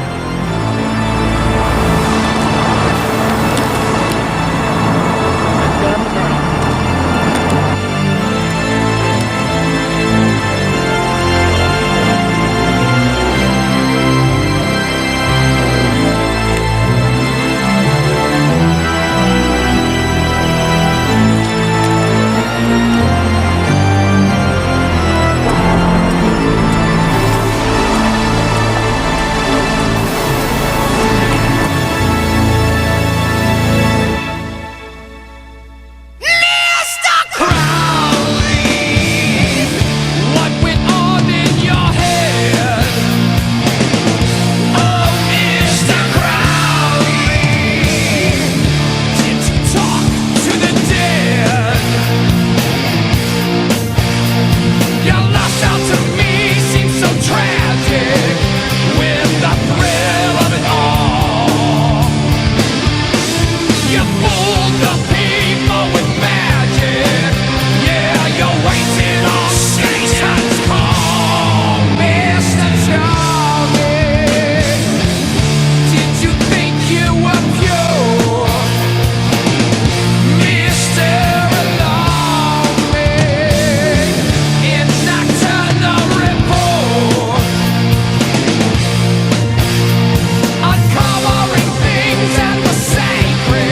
Uncovering things that were sacred.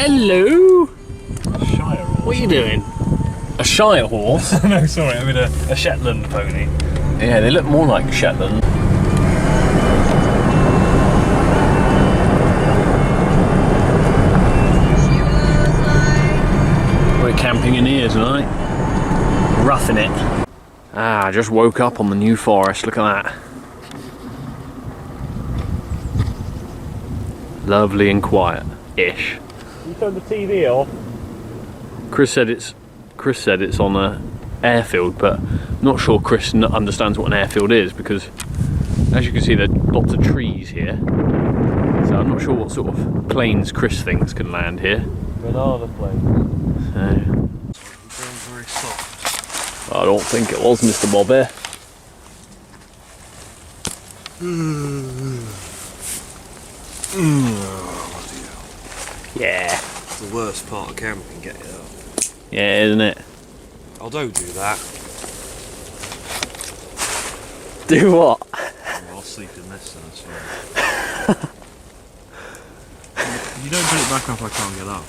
Hello. Shire horse. What are you doing? A Shire horse? No, sorry, I mean a Shetland pony. Yeah, they look more like Shetland. We're camping in here tonight. Roughing it. Ah, I just woke up on the New Forest, look at that. Lovely and quiet-ish. You turned the TV off. Chris said it's on a airfield, but I'm not sure Chris understands what an airfield is, because as you can see there are lots of trees here. So I'm not sure what sort of planes Chris thinks can land here. Banana plane. Very soft. I don't think it was Mr. Bobby. Yeah. It's the worst part of camping, getting up. Yeah, isn't it? Oh, don't do that. Do what? I'll sleep in this then, it's fine. If you don't put it back up, I can't get up.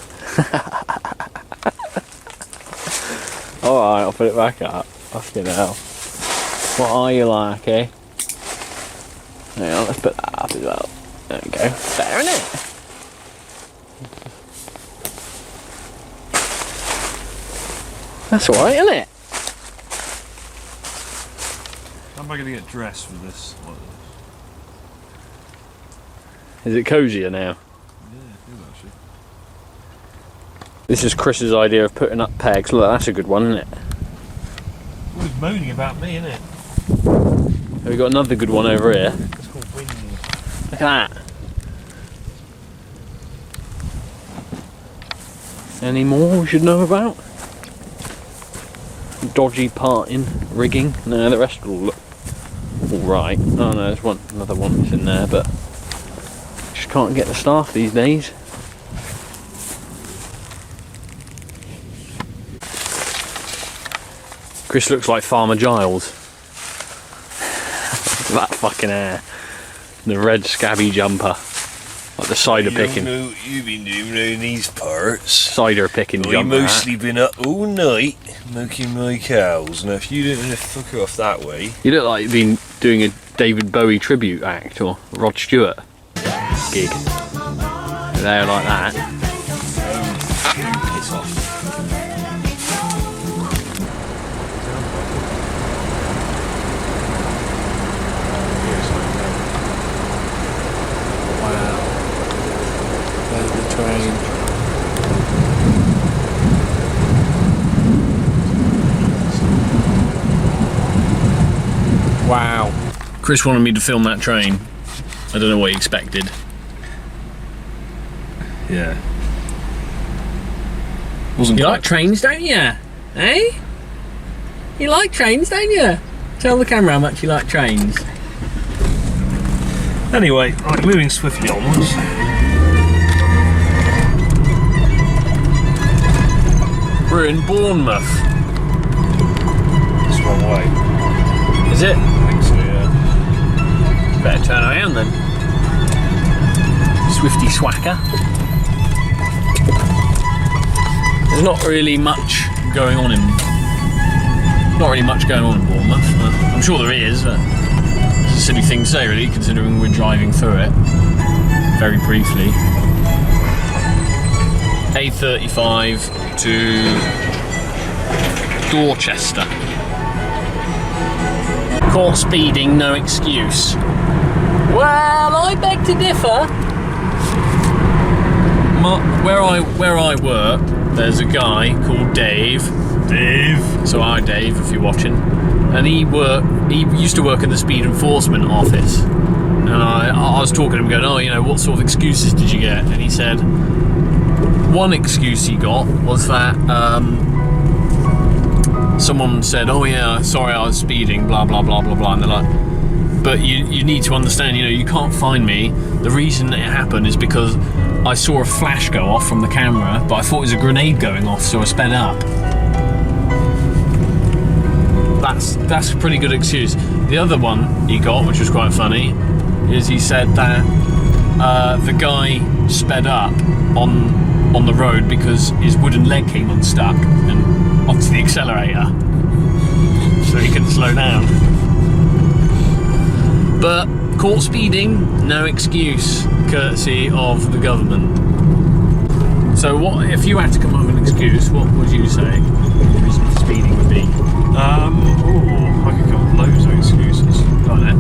Alright, I'll put it back up. Fucking hell. What are you like, eh? Hang on, let's put that up as well. There we go. Better, isn't it? That's alright, isn't it? How am I going to get dressed for this? Is it cosier now? Yeah, I think actually. This is Chris's idea of putting up pegs. Look, that's a good one, isn't it? Always moaning about me, isn't it? We've got another good one over here. It's called wind. Look at that. Any more we should know about? Dodgy parting, rigging. No, the rest will look alright. Oh no, there's another one that's in there, but just can't get the staff these days. Chris looks like Farmer Giles. That fucking hair. The red scabby jumper. Like the cider picking. I don't know what you've been doing around these parts. Cider picking I've jumper. mostly been up all night milking my cows. Now if you don't want to fuck off that way. You look like you've been doing a David Bowie tribute act or Rod Stewart gig. There like that. Piss off. There's the train. Wow. Chris wanted me to film that train. I don't know what he expected. Yeah. You like trains, don't you? Eh? You like trains, don't you? Tell the camera how much you like trains. Anyway, right, moving swiftly onwards. We're in Bournemouth. It's one way. Is it? I think so, yeah. Better turn around then. Swifty swacker. There's not really much going on in Bournemouth. I'm sure there is. It's a silly thing to say, really, considering we're driving through it very briefly. A35 to Dorchester. Caught speeding, no excuse. Well, I beg to differ. Where I work, there's a guy called Dave. So hi Dave, if you're watching. And he used to work in the speed enforcement office. And I was talking to him going, oh, you know, what sort of excuses did you get? And he said, one excuse he got was that someone said, oh yeah, sorry I was speeding, blah blah blah blah blah, and they're like, but you need to understand, you know, you can't find me. The reason it happened is because I saw a flash go off from the camera, but I thought it was a grenade going off, so I sped up. That's a pretty good excuse. The other one he got, which was quite funny, is he said that the guy sped up on on the road because his wooden leg came unstuck and onto the accelerator, so he couldn't slow down. But caught speeding, no excuse, courtesy of the government. So what if you had to come up with an excuse? What would you say the reason for speeding would be? I could come up with loads of excuses. Go on then.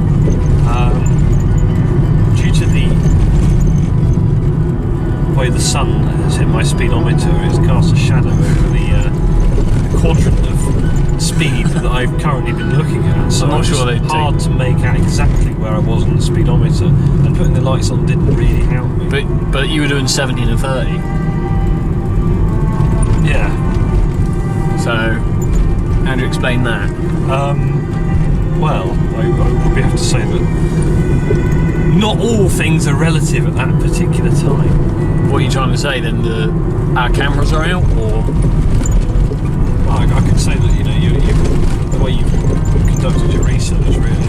Due to the way the sun has hit my speedometer, it's cast a shadow over the quadrant of speed that I've currently been looking at. So I'm not sure it's hard to make out exactly where I was on the speedometer, and putting the lights on didn't really help me. But you were doing 70 and 30. Yeah. So how do you explain that? Well, I would probably have to say that not all things are relative at that particular time. What are you trying to say then? Our cameras are out, or? Well, I could say that the way you've conducted your research, really.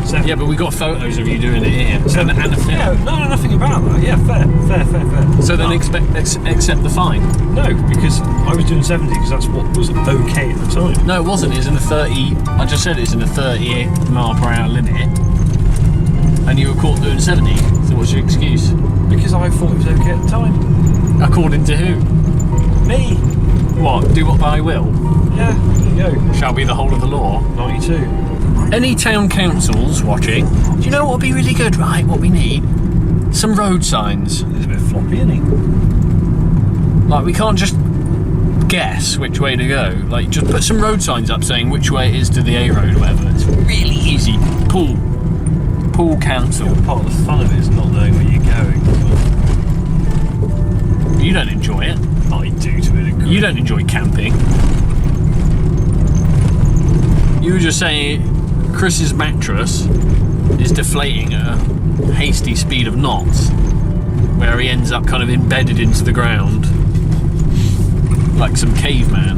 So, yeah, but we got photos of you doing it here, and a film. Yeah, no, nothing about that. Yeah, fair. So then accept the fine. No, because I was doing 70 because that's what was okay at the time. No, it wasn't. It's in the 30. I just said it's in the 30 mile per hour limit, and you were caught doing 70. So what's your excuse? Because I thought it was okay at the time. According to who? Me. What? Do what I will? Yeah, there you go. Shall be the whole of the law. 92. Any town councils watching, do you know what would be really good, right? What we need? Some road signs. He's a bit floppy, isn't he? Like, we can't just guess which way to go. Like, just put some road signs up saying which way it is to the A road or whatever. It's really easy. Pool council. Part of the fun of it is not knowing where you're going. You don't enjoy it. I do, to a degree. You don't enjoy camping. You were just saying Chris's mattress is deflating at a hasty speed of knots, where he ends up kind of embedded into the ground like some caveman,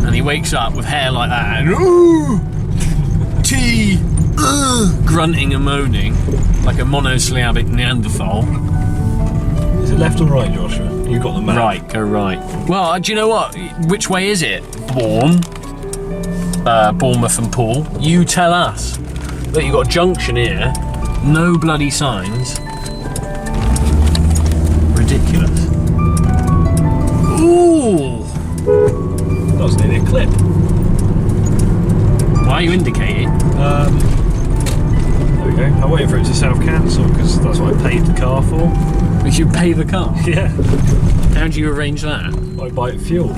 and he wakes up with hair like that and grunting and moaning like a monosyllabic Neanderthal. Is it left or right, Joshua? You got the map. Right, go right. Well, do you know what? Which way is it? Bournemouth and Poole. You tell us. Look, you've got a junction here. No bloody signs. Ridiculous. Ooh! That was nearly a clip. Why are you indicating? There we go. I'm waiting for it to self-cancel because that's what I paid the car for. Did you pay the car? Yeah. How do you arrange that? I buy it fuel.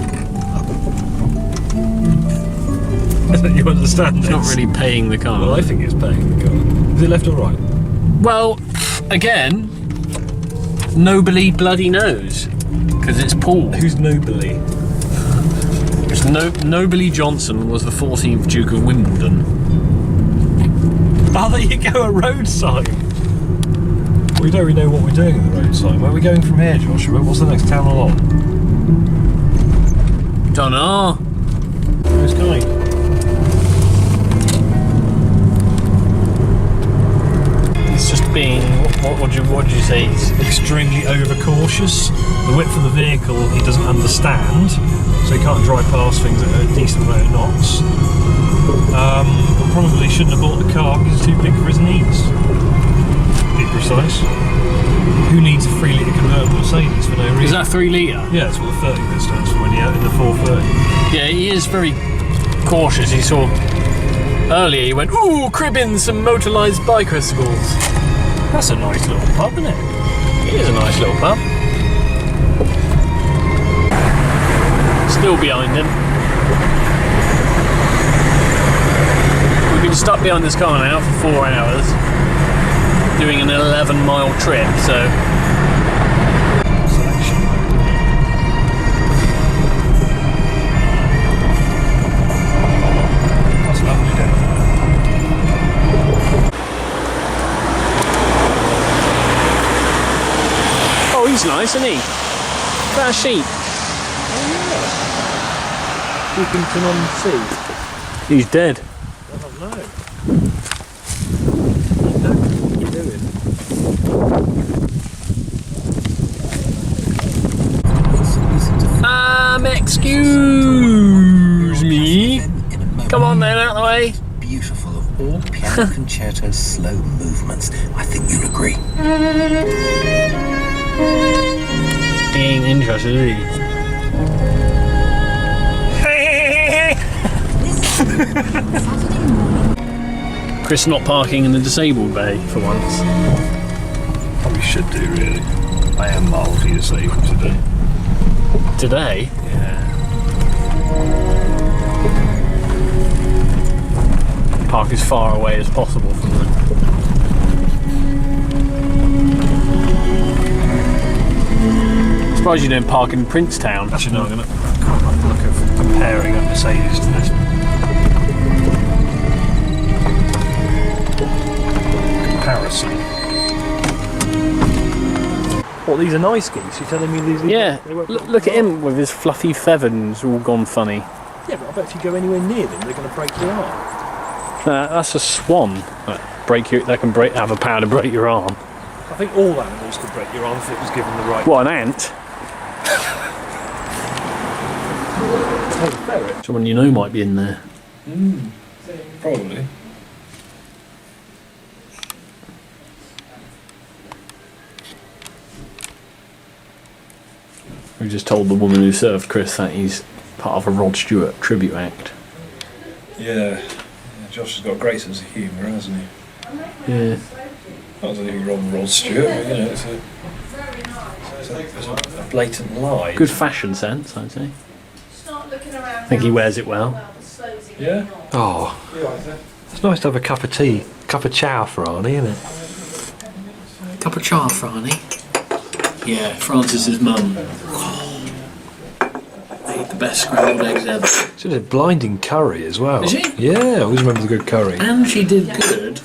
You understand It's this? not really paying the car. Well, I think it's paying the car. Is it left or right? Well, again, nobody bloody knows. Because it's Poole. Who's nobly? Nobly Johnson was the 14th Duke of Wimbledon. Oh, there you go, a road sign. We don't really know what we're doing at the road sign. Where are we going from here, Joshua? What's the next town along? Don't know. Where's Guy? It's just being, what did you say? He's extremely overcautious. The width of the vehicle he doesn't understand, so he can't drive past things at a decent rate of knots. And probably shouldn't have bought the car because it's too big for his needs. To be precise. Who needs a 3 litre convertible Mercedes for no reason? Is that 3 litre? Yeah, that's what the 30 bit stands for when you're out in the 430. Yeah, he is very cautious. He saw earlier, he went, ooh, cribbing some motorised bicycles. That's a nice little pub, isn't it? It is a nice little pub. Still behind him. We've been stuck behind this car now for 4 hours, doing an 11-mile trip, so... That's lovely, then. Oh, he's nice, isn't he? That sheep. Keepington on Sea. He's dead. Oh no. What are you doing? Excuse me. Come on then, out of the way. Beautiful of all piano concerto's slow movements. I think you'll agree. He ain't interested, is he? Chris not parking in the disabled bay for once. Probably should do, really. I am mildly disabled today. Today? Yeah. Park as far away as possible from them. Surprised you don't park in Princetown. Actually, no, I'm going to quite like the look of comparing a Mercedes to this. Comparison. What, these are nice geese? You're telling me these are... Yeah, look at him with his fluffy feathers all gone funny. Yeah, but I bet if you go anywhere near them, they're going to break your arm. That's a swan. That can have a power to break your arm. I think all animals could break your arm if it was given the right... What, an ant? Someone you know might be in there. Probably. We just told the woman who served Chris that he's part of a Rod Stewart tribute act. Yeah. Josh has got a great sense of humour, hasn't he? Yeah. Not as anything wrong with Rod Stewart, but you know, it's a blatant lie. Good fashion sense, I'd say. I think he wears it well. Yeah? Oh. It's nice to have a cup of tea, cup of chow for Arnie, isn't it? Cup of char for Arnie. Yeah, Francis's mum. Made the best scrambled eggs ever. She did a blinding curry as well. Did she? Yeah, I always remember the good curry. And she did good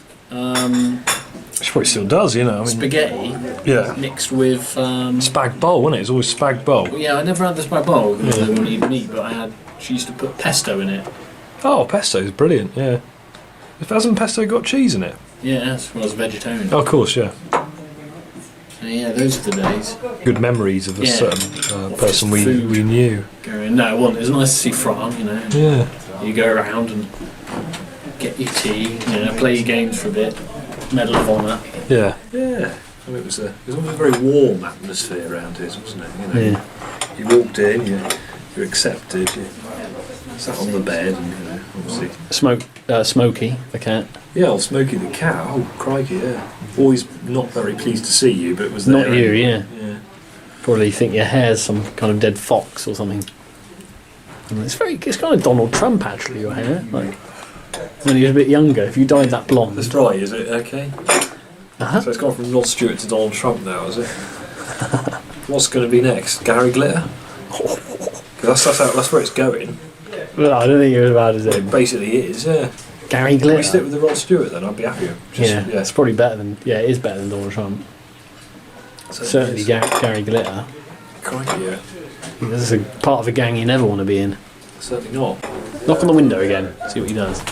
She probably still does, you know. I mean, spaghetti yeah. mixed with... Spag bowl, wasn't it? It's always spag bowl. Yeah, I never had the spag bowl because I didn't eat meat, but she used to put pesto in it. Oh, pesto's brilliant, yeah. Hasn't pesto got cheese in it? Yeah, as well as vegetarian. Oh, of course, yeah. Yeah, those are the days. Good memories of a certain person we knew. No, well, it's nice to see Fran, you know. Yeah. You go around and get your tea, you know, play your games for a bit. Medal of Honour. Yeah. Yeah. I mean, it was a very warm atmosphere around here, wasn't it? You know, Yeah. You walked in, you accepted, you sat on the bed, and you know, obviously. Smokey, the cat. Yeah, old Smokey the cat. Oh, crikey, yeah. Always not very pleased to see you, but it was there. Not you, anyway. yeah. Probably think your hair's some kind of dead fox or something. And it's kind of Donald Trump actually, your hair. Like when he was a bit younger, if you dyed that blonde. That's right, is it? Okay. Uh-huh. So it's gone from Rod Stewart to Donald Trump now, is it? What's going to be next? Gary Glitter? 'Cause that's where it's going. Well, I don't think it was bad as It it. basically is, yeah. Gary Can Glitter. we stick with the Rod Stewart then? I'd be happy. Yeah, it's probably better than. Yeah, it is better than Donald Trump. Certainly, Gary Glitter. Crikey, yeah. This is a part of a gang you never want to be in. Certainly not. Knock on the window again. See what he does.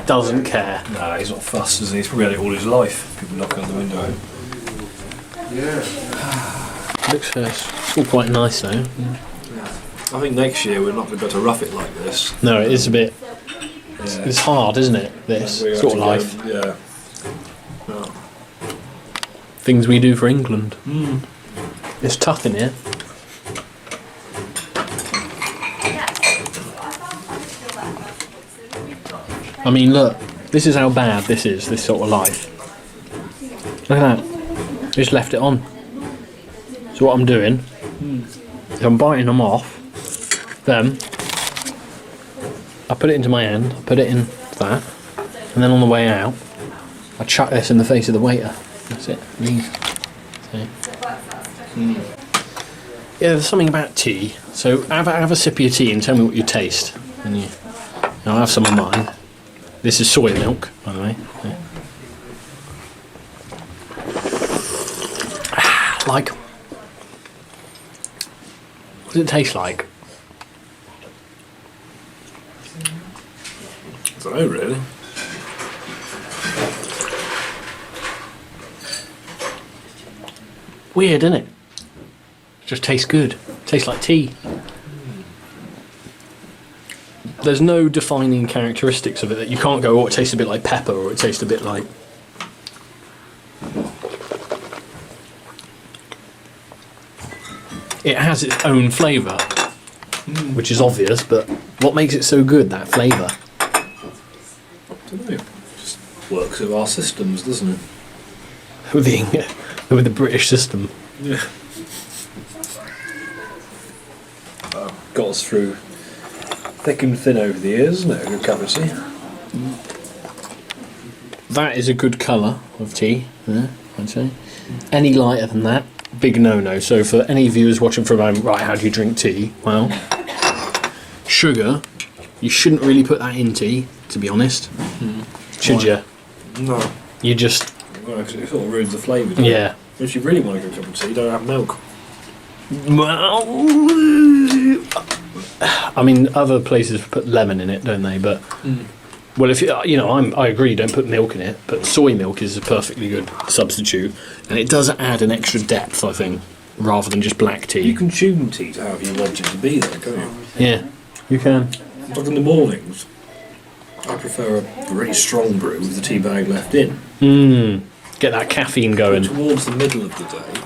Doesn't care. Nah, he's not fussed, is he? He's probably had it all his life. People knocking on the window. Looks it's all quite nice though. Yeah. I think next year we're not going to be able to rough it like this. No, it is a bit. Yeah. It's hard, isn't it? This We have sort of to life. go, yeah. Things we do for England. It's tough in here. I mean, look. This is how bad this is. This sort of life. Look at that. Just left it on. So what I'm doing is I'm biting them off. Then I put it into my hand. I put it in that, and then on the way out, I chuck this in the face of the waiter. That's it. See? Yeah, there's something about tea. So have a sip of your tea and tell me what you taste. And I'll have some of mine. This is soy milk, by the way. Yeah. Like, what does it taste like? I don't know, really. Weird, isn't it? Just tastes good. Tastes like tea. There's no defining characteristics of it that you can't go, oh, it tastes a bit like pepper, or it tastes a bit like... It has its own flavour, which is obvious, but what makes it so good, that flavour? I don't know. Just works with our systems, doesn't it? With the British system. Yeah. Got us through thick and thin over the years, isn't it? A good cup of tea. That is a good colour of tea, yeah, I'd say. Any lighter than that, big no-no. So for any viewers watching from home, right, how do you drink tea? Well, sugar, you shouldn't really put that in tea, to be honest. Should you? No. You just... Well, because it sort of ruins the flavour, doesn't Yeah. it? If you really want a good cup of tea, don't have milk. Well, I mean, other places put lemon in it, don't they? But well, if you know, I agree. Don't put milk in it, but soy milk is a perfectly good substitute, and it does add an extra depth, I think, rather than just black tea. You can tune tea to however you want it to be, though, can't you? Yeah, you can. Like in the mornings, I prefer a really strong brew with the tea bag left in. Get that caffeine going. Towards the middle of the day,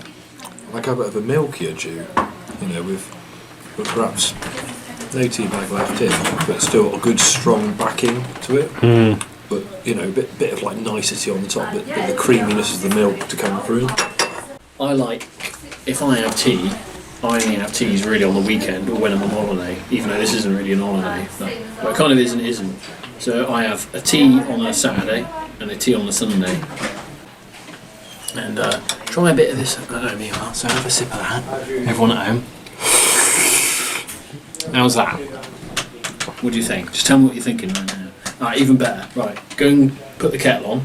like have a bit of a milkier dew, you know, with perhaps no tea bag left in, but still a good strong backing to it. But you know, a bit of like nicety on the top, but the creaminess of the milk to come through. I like, if I have tea, I only have teas really on the weekend or when I'm on holiday, even though this isn't really an holiday. But it kind of is and isn't. So I have a tea on a Saturday and a tea on a Sunday. And try a bit of this at home here, so have a sip of that. Everyone at home. How's that? What do you think? Just tell me what you're thinking right now. Alright, even better. Right, go and put the kettle on.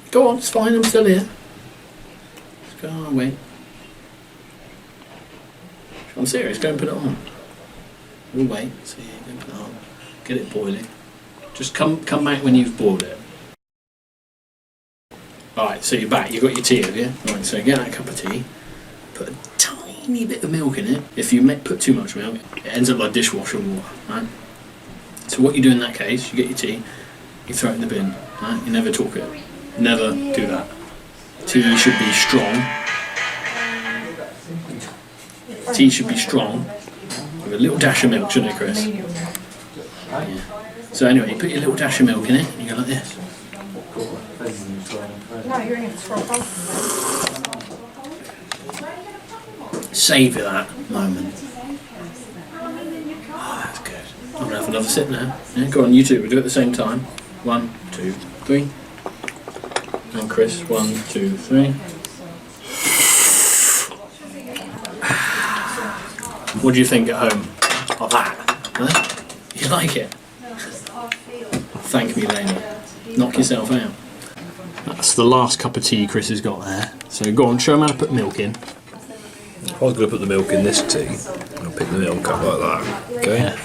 Go on, it's fine, I'm still here. Just go on, wait. I'm serious, go and put it on. We'll wait, see, go and put it on. Get it boiling. Just come back when you've boiled it. Alright, so you're back, you've got your tea, have you? Right, so get that cup of tea, put a tiny bit of milk in it. If you put too much milk, it ends up like dishwasher water, right? So what you do in that case, you get your tea, you throw it in the bin, right? You never talk it. Never do that. Tea should be strong. Tea should be strong, with a little dash of milk, shouldn't it, Chris? Yeah. So anyway, you put your little dash of milk in it, and you go like this. No, you're going to scroll down. Savour that moment. Oh, that's good. I'm going to have another sip now. Yeah, go on, you two, we'll do it at the same time. 1, 2, 3. And Chris, 1, 2, 3. What do you think at home of that? Huh? You like it? Thank me later. Knock yourself out. That's the last cup of tea Chris has got there. So go on, show him how to put milk in. If I was going to put the milk in this tea, I'll pick the milk up like that. Okay. Yeah.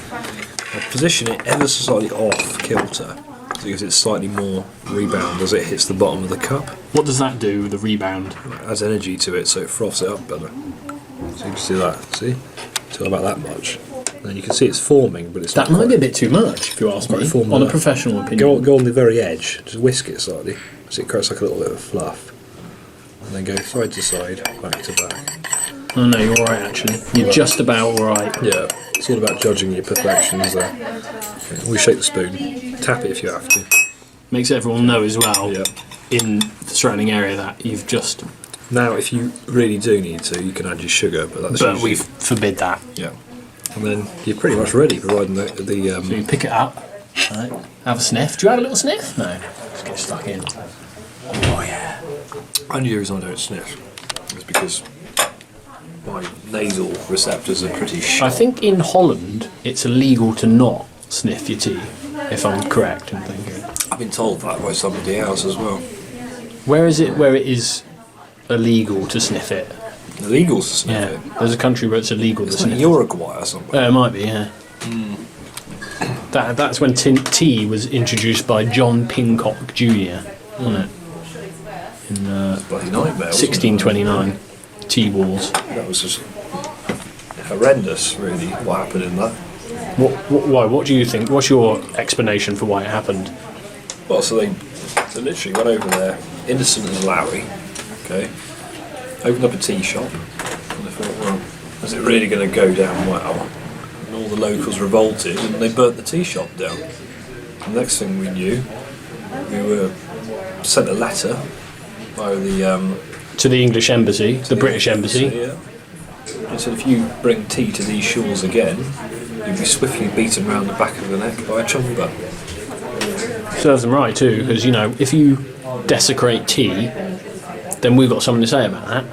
I'll position it ever so slightly off kilter, so it gives it slightly more rebound as it hits the bottom of the cup. What does that do with the rebound? It adds energy to it, so it froths it up better. So you can see that. See? Till about that much. And you can see it's forming, but it's That not might be a quite- bit too much, if you ask me. form On a enough. professional opinion. Go on the very edge, just whisk it slightly, so it creates like a little bit of fluff. And then go side to side, back to back. Oh no, you're alright actually. You're just about alright. Yeah, it's all about judging your perfections there. Okay, we shake the spoon, tap it if you have to. Makes everyone know as well, Yeah. in the surrounding area, that you've just... Now, if you really do need to, you can add your sugar, but that's But usually... we forbid that. Yeah. And then you're pretty much ready, providing So you pick it up, right, have a sniff. Do you have a little sniff? No. Just get stuck in. Oh yeah. And the reason I don't sniff is because my nasal receptors are pretty short. I think in Holland it's illegal to not sniff your tea, if I'm correct in thinking. I've been told that by somebody else as well. Where is it where it is illegal to sniff it? Illegal to sniff Yeah, it. there's a country where it's illegal to It's like sniff. Uruguay or somewhere. It might be, yeah. That's when tea was introduced by John Pincock Jr., wasn't it? In Bloody nightmare. wasn't it? 1629. tea wars. That was just horrendous, really, what happened in that. Why? What do you think? What's your explanation for why it happened? Well, so they literally went over there, innocent as Larry, okay, opened up a tea shop, and they thought, well, is it really going to go down well? And all the locals revolted, and they burnt the tea shop down. The next thing we knew, we were sent a letter by the to the English embassy, the British embassy. Yeah. They said if you bring tea to these shores again, you'll be swiftly beaten round the back of the neck by a chumba. Serves them right too, because you know if you desecrate tea, then we've got something to say about that.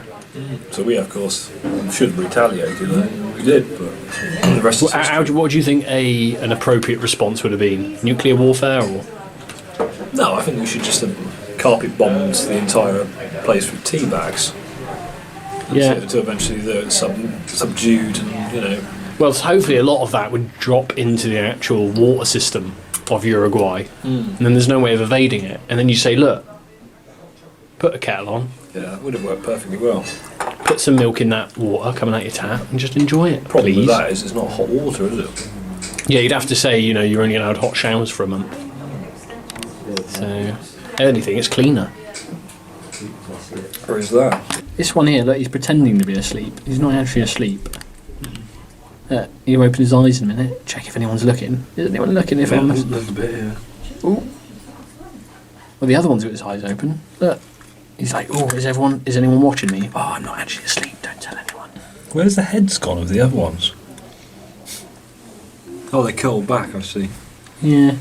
So we, of course, should have retaliated. We did, but the rest of what do you think an appropriate response would have been? Nuclear warfare, or? No, I think we should just have carpet bombed the entire place with tea bags. Yeah. To eventually they're subdued, and you know. Well, hopefully a lot of that would drop into the actual water system of Uruguay, and then there's no way of evading it. And then you say, look, put a kettle on. Yeah, that would have worked perfectly well. Put some milk in that water coming out your tap and just enjoy it. Problem please. with that is it's not hot water, is it? Yeah, you'd have to say, you know, you're only allowed hot showers for a month. So, anything, it's cleaner. Or is that? This one here, look, he's pretending to be asleep. He's not actually asleep. He'll open his eyes in a minute, check if anyone's looking. Is anyone looking? If anyone's... A little bit, yeah. Ooh. Well, the other one's got his eyes open. Look. He's like, oh, is anyone watching me? Oh, I'm not actually asleep, don't tell anyone. Where's the heads gone of the other ones? Oh, they curled back, I see. Yeah.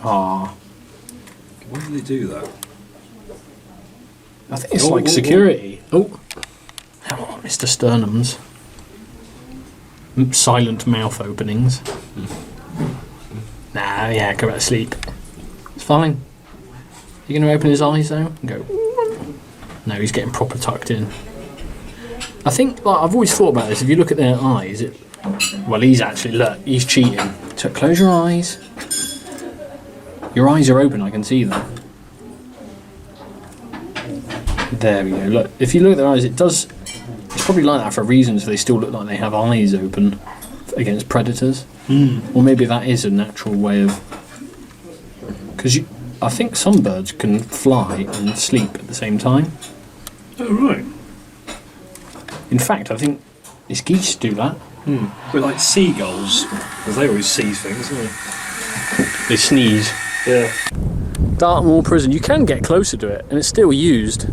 Ah. Why do they do that? I think it's like security. Oh. Oh, Mr. Sternum's. Silent mouth openings. Nah, yeah, go back to sleep. It's fine. You're going to open his eyes though and go. No, he's getting proper tucked in. I think, like, I've always thought about this. If you look at their eyes, well, he's actually, look, he's cheating. So close your eyes. Your eyes are open. I can see them. There we go. Look, if you look at their eyes, it does. It's probably like that for a reason, so they still look like they have eyes open against predators. Or maybe that is a natural way of. Because I think some birds can fly and sleep at the same time. Oh, right. In fact, I think these geese do that. But like seagulls, because they always see things, don't they? They sneeze. Yeah. Dartmoor Prison. You can get closer to it, and it's still used.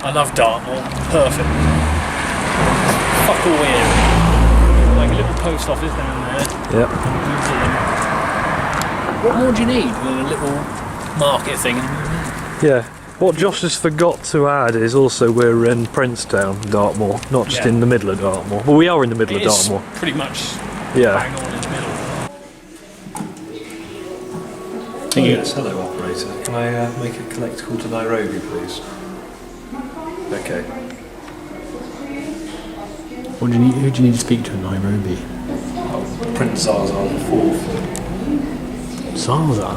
I love Dartmoor. Perfect. Fuck all weird. Like a little post office down there. Yep. What more do you need than a little market thing? Yeah. What Josh has forgot to add is also we're in Princetown, Dartmoor, not just in the middle of Dartmoor. Well, we are in the middle of Dartmoor. Pretty much Yeah. bang on in the middle. Oh, yes, hello operator. Can I make a collect call to Nairobi, please? Okay. What do you need? Who do you need to speak to in Nairobi? Prince Zaza the Fourth. Zaza?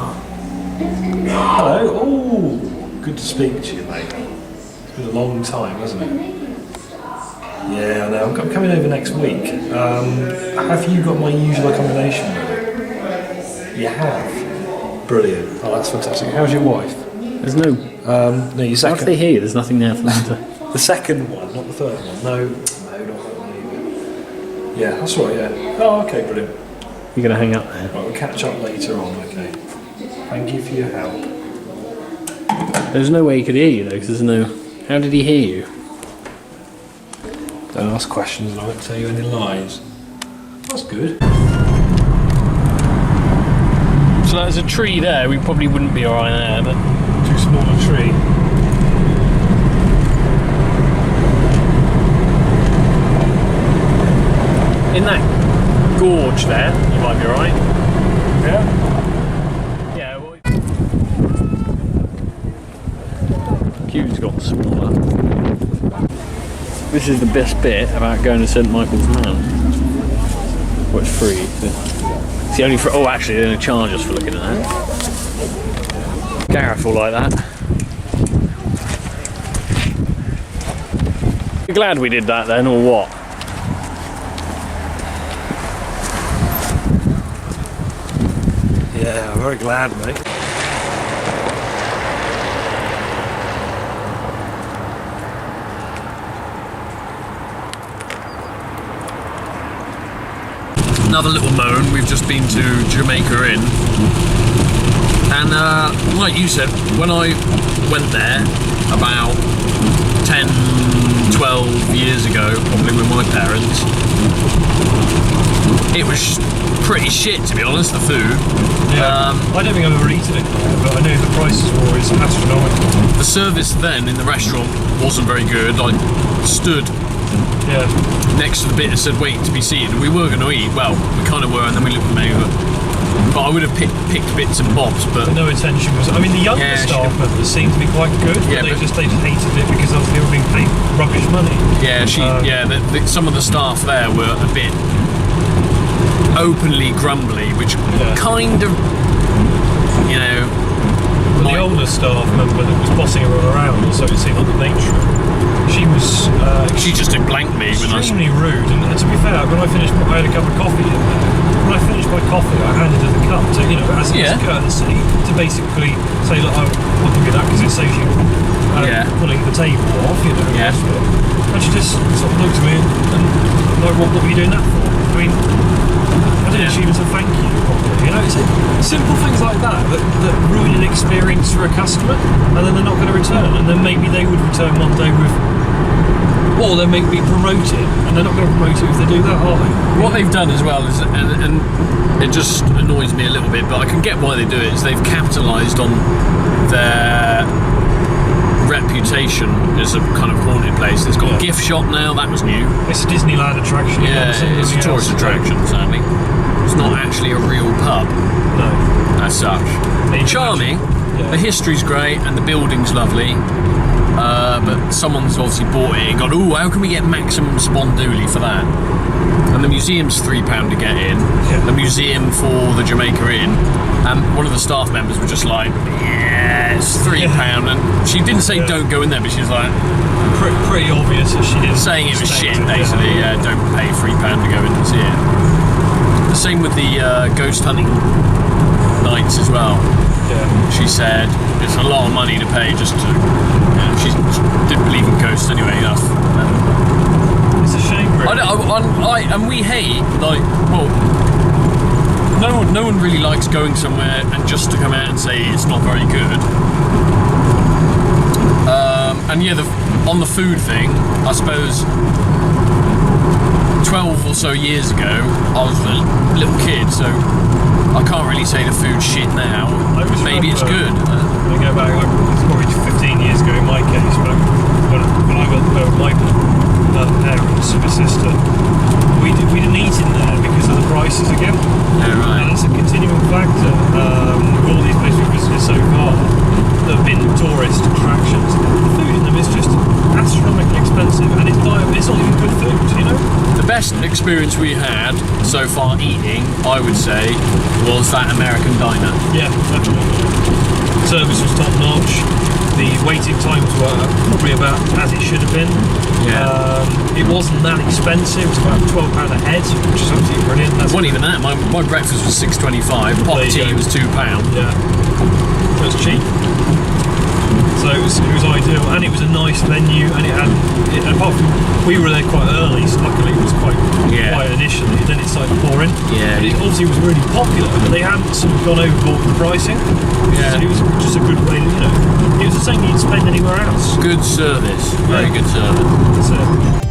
Hello. Oh, good to speak to you, mate. It's been a long time, hasn't it? Yeah, I know. I'm coming over next week. Have you got my usual accommodation ready? You have. Brilliant. Oh, that's fantastic. How's your wife? There's no. No, your second. If they hear, there's nothing there for them to. The second one, not the third one. No, not that one either. Yeah, that's right. Yeah. Oh, okay, brilliant. You're gonna hang up there. Right, we'll catch up later on. Okay. Thank you for your help. There's no way he could hear you though, because there's no. How did he hear you? Don't ask questions, and I won't tell you any lies. That's good. So there's a tree there. We probably wouldn't be alright there, but Too small a tree. lunch there, you might be alright. Yeah. Yeah, well, queue's got smaller. This is the best bit about going to St Michael's Man. Well, it's free. It's the only for. Oh, actually, they're going to charge us for looking at that. Gareth will like that. You glad we did that then, or what? Yeah, I'm very glad, mate. Another little moan, we've just been to Jamaica Inn, and like you said, when I went there about 10, 12 years ago, probably with my parents, it was pretty shit, to be honest, the food. Yeah, I don't think I've ever eaten it there, but I know the prices were always astronomical. The service then in the restaurant wasn't very good. I stood next to the bit that said wait to be seated, and we were going to eat, well, we kind of were, and then we looked at the menu, but I would have picked bits and bobs, but no intention was. I mean, the younger staff members seemed to be quite good, but they just hated it because obviously they were being paid rubbish money. Yeah, some of the staff there were a bit openly grumbly, which kind of, you know. Well, the older staff member that was bossing everyone around, also it seemed like the matron. She was. She just did blank me when I. Extremely rude, and to be fair, when I finished, I had a cup of coffee in there. When I finished my coffee, I handed her the cup to, you know, as a courtesy, to basically say, look, I'll give you that because it saves you pulling the table off, you know. Yeah. And she just sort of looked at me and like, what were you doing that for? I mean, I don't know if she even said thank you properly. You know, it's simple things like that ruin an experience for a customer, and then they're not going to return, and then maybe they would return one day with. Or they may be promoted, and they're not going to promote it if they do that, are they? What they've done as well is, and it just annoys me a little bit, but I can get why they do it, is they've capitalised on their reputation as a kind of haunted place. It's got a gift shop now, that was new. It's a Disneyland attraction. Yeah, it's a tourist attraction, sadly. It's not actually a real pub. No. As such. Charming, the history's great, and the building's lovely. But someone's obviously bought it and gone, ooh, how can we get maximum sponduli for that? And the museum's £3 to get in. The museum for the Jamaica Inn. And one of the staff members was just like, yeah, it's £3. And she didn't say don't go in there, but she was like... Pretty obvious that she didn't. Saying it was shit, basically. Don't pay £3 to go in and see it. The same with the ghost hunting nights as well. Yeah. She said it's a lot of money to pay just to. She didn't believe in ghosts anyway. It's a shame, really. And we hate, like, well, no one really likes going somewhere and just to come out and say it's not very good. And yeah, on the food thing, I suppose 12 or so years ago, I was a little kid, so I can't really say the food's shit now. Maybe it's good. I go back, it's probably 15 years ago in my case, but when I went there with my parents and my sister, we didn't eat in there because of the prices again. Yeah, right. And it's a continuing factor. With all these places we've visited so far that have been tourist attractions, the food in them is just astronomically expensive, and it's not even good food, you know? The best experience we had so far eating, I would say, was that American diner. Yeah, definitely. Service was top notch. The waiting times were probably about as it should have been. Yeah. It wasn't that expensive. It was about £12 a head, which is absolutely brilliant. It wasn't even that. My breakfast was $6.25. Pop tea was £2. Yeah. It was cheap. So it was ideal, and it was a nice venue, and apart from we were there quite early, so luckily it was quite quiet initially, and then it started pouring. Yeah. It obviously was really popular, but they hadn't sort of gone overboard with the pricing. Yeah. So it was just a good way to, you know, it was the same you'd spend anywhere else. Good service. Very good service. That's it.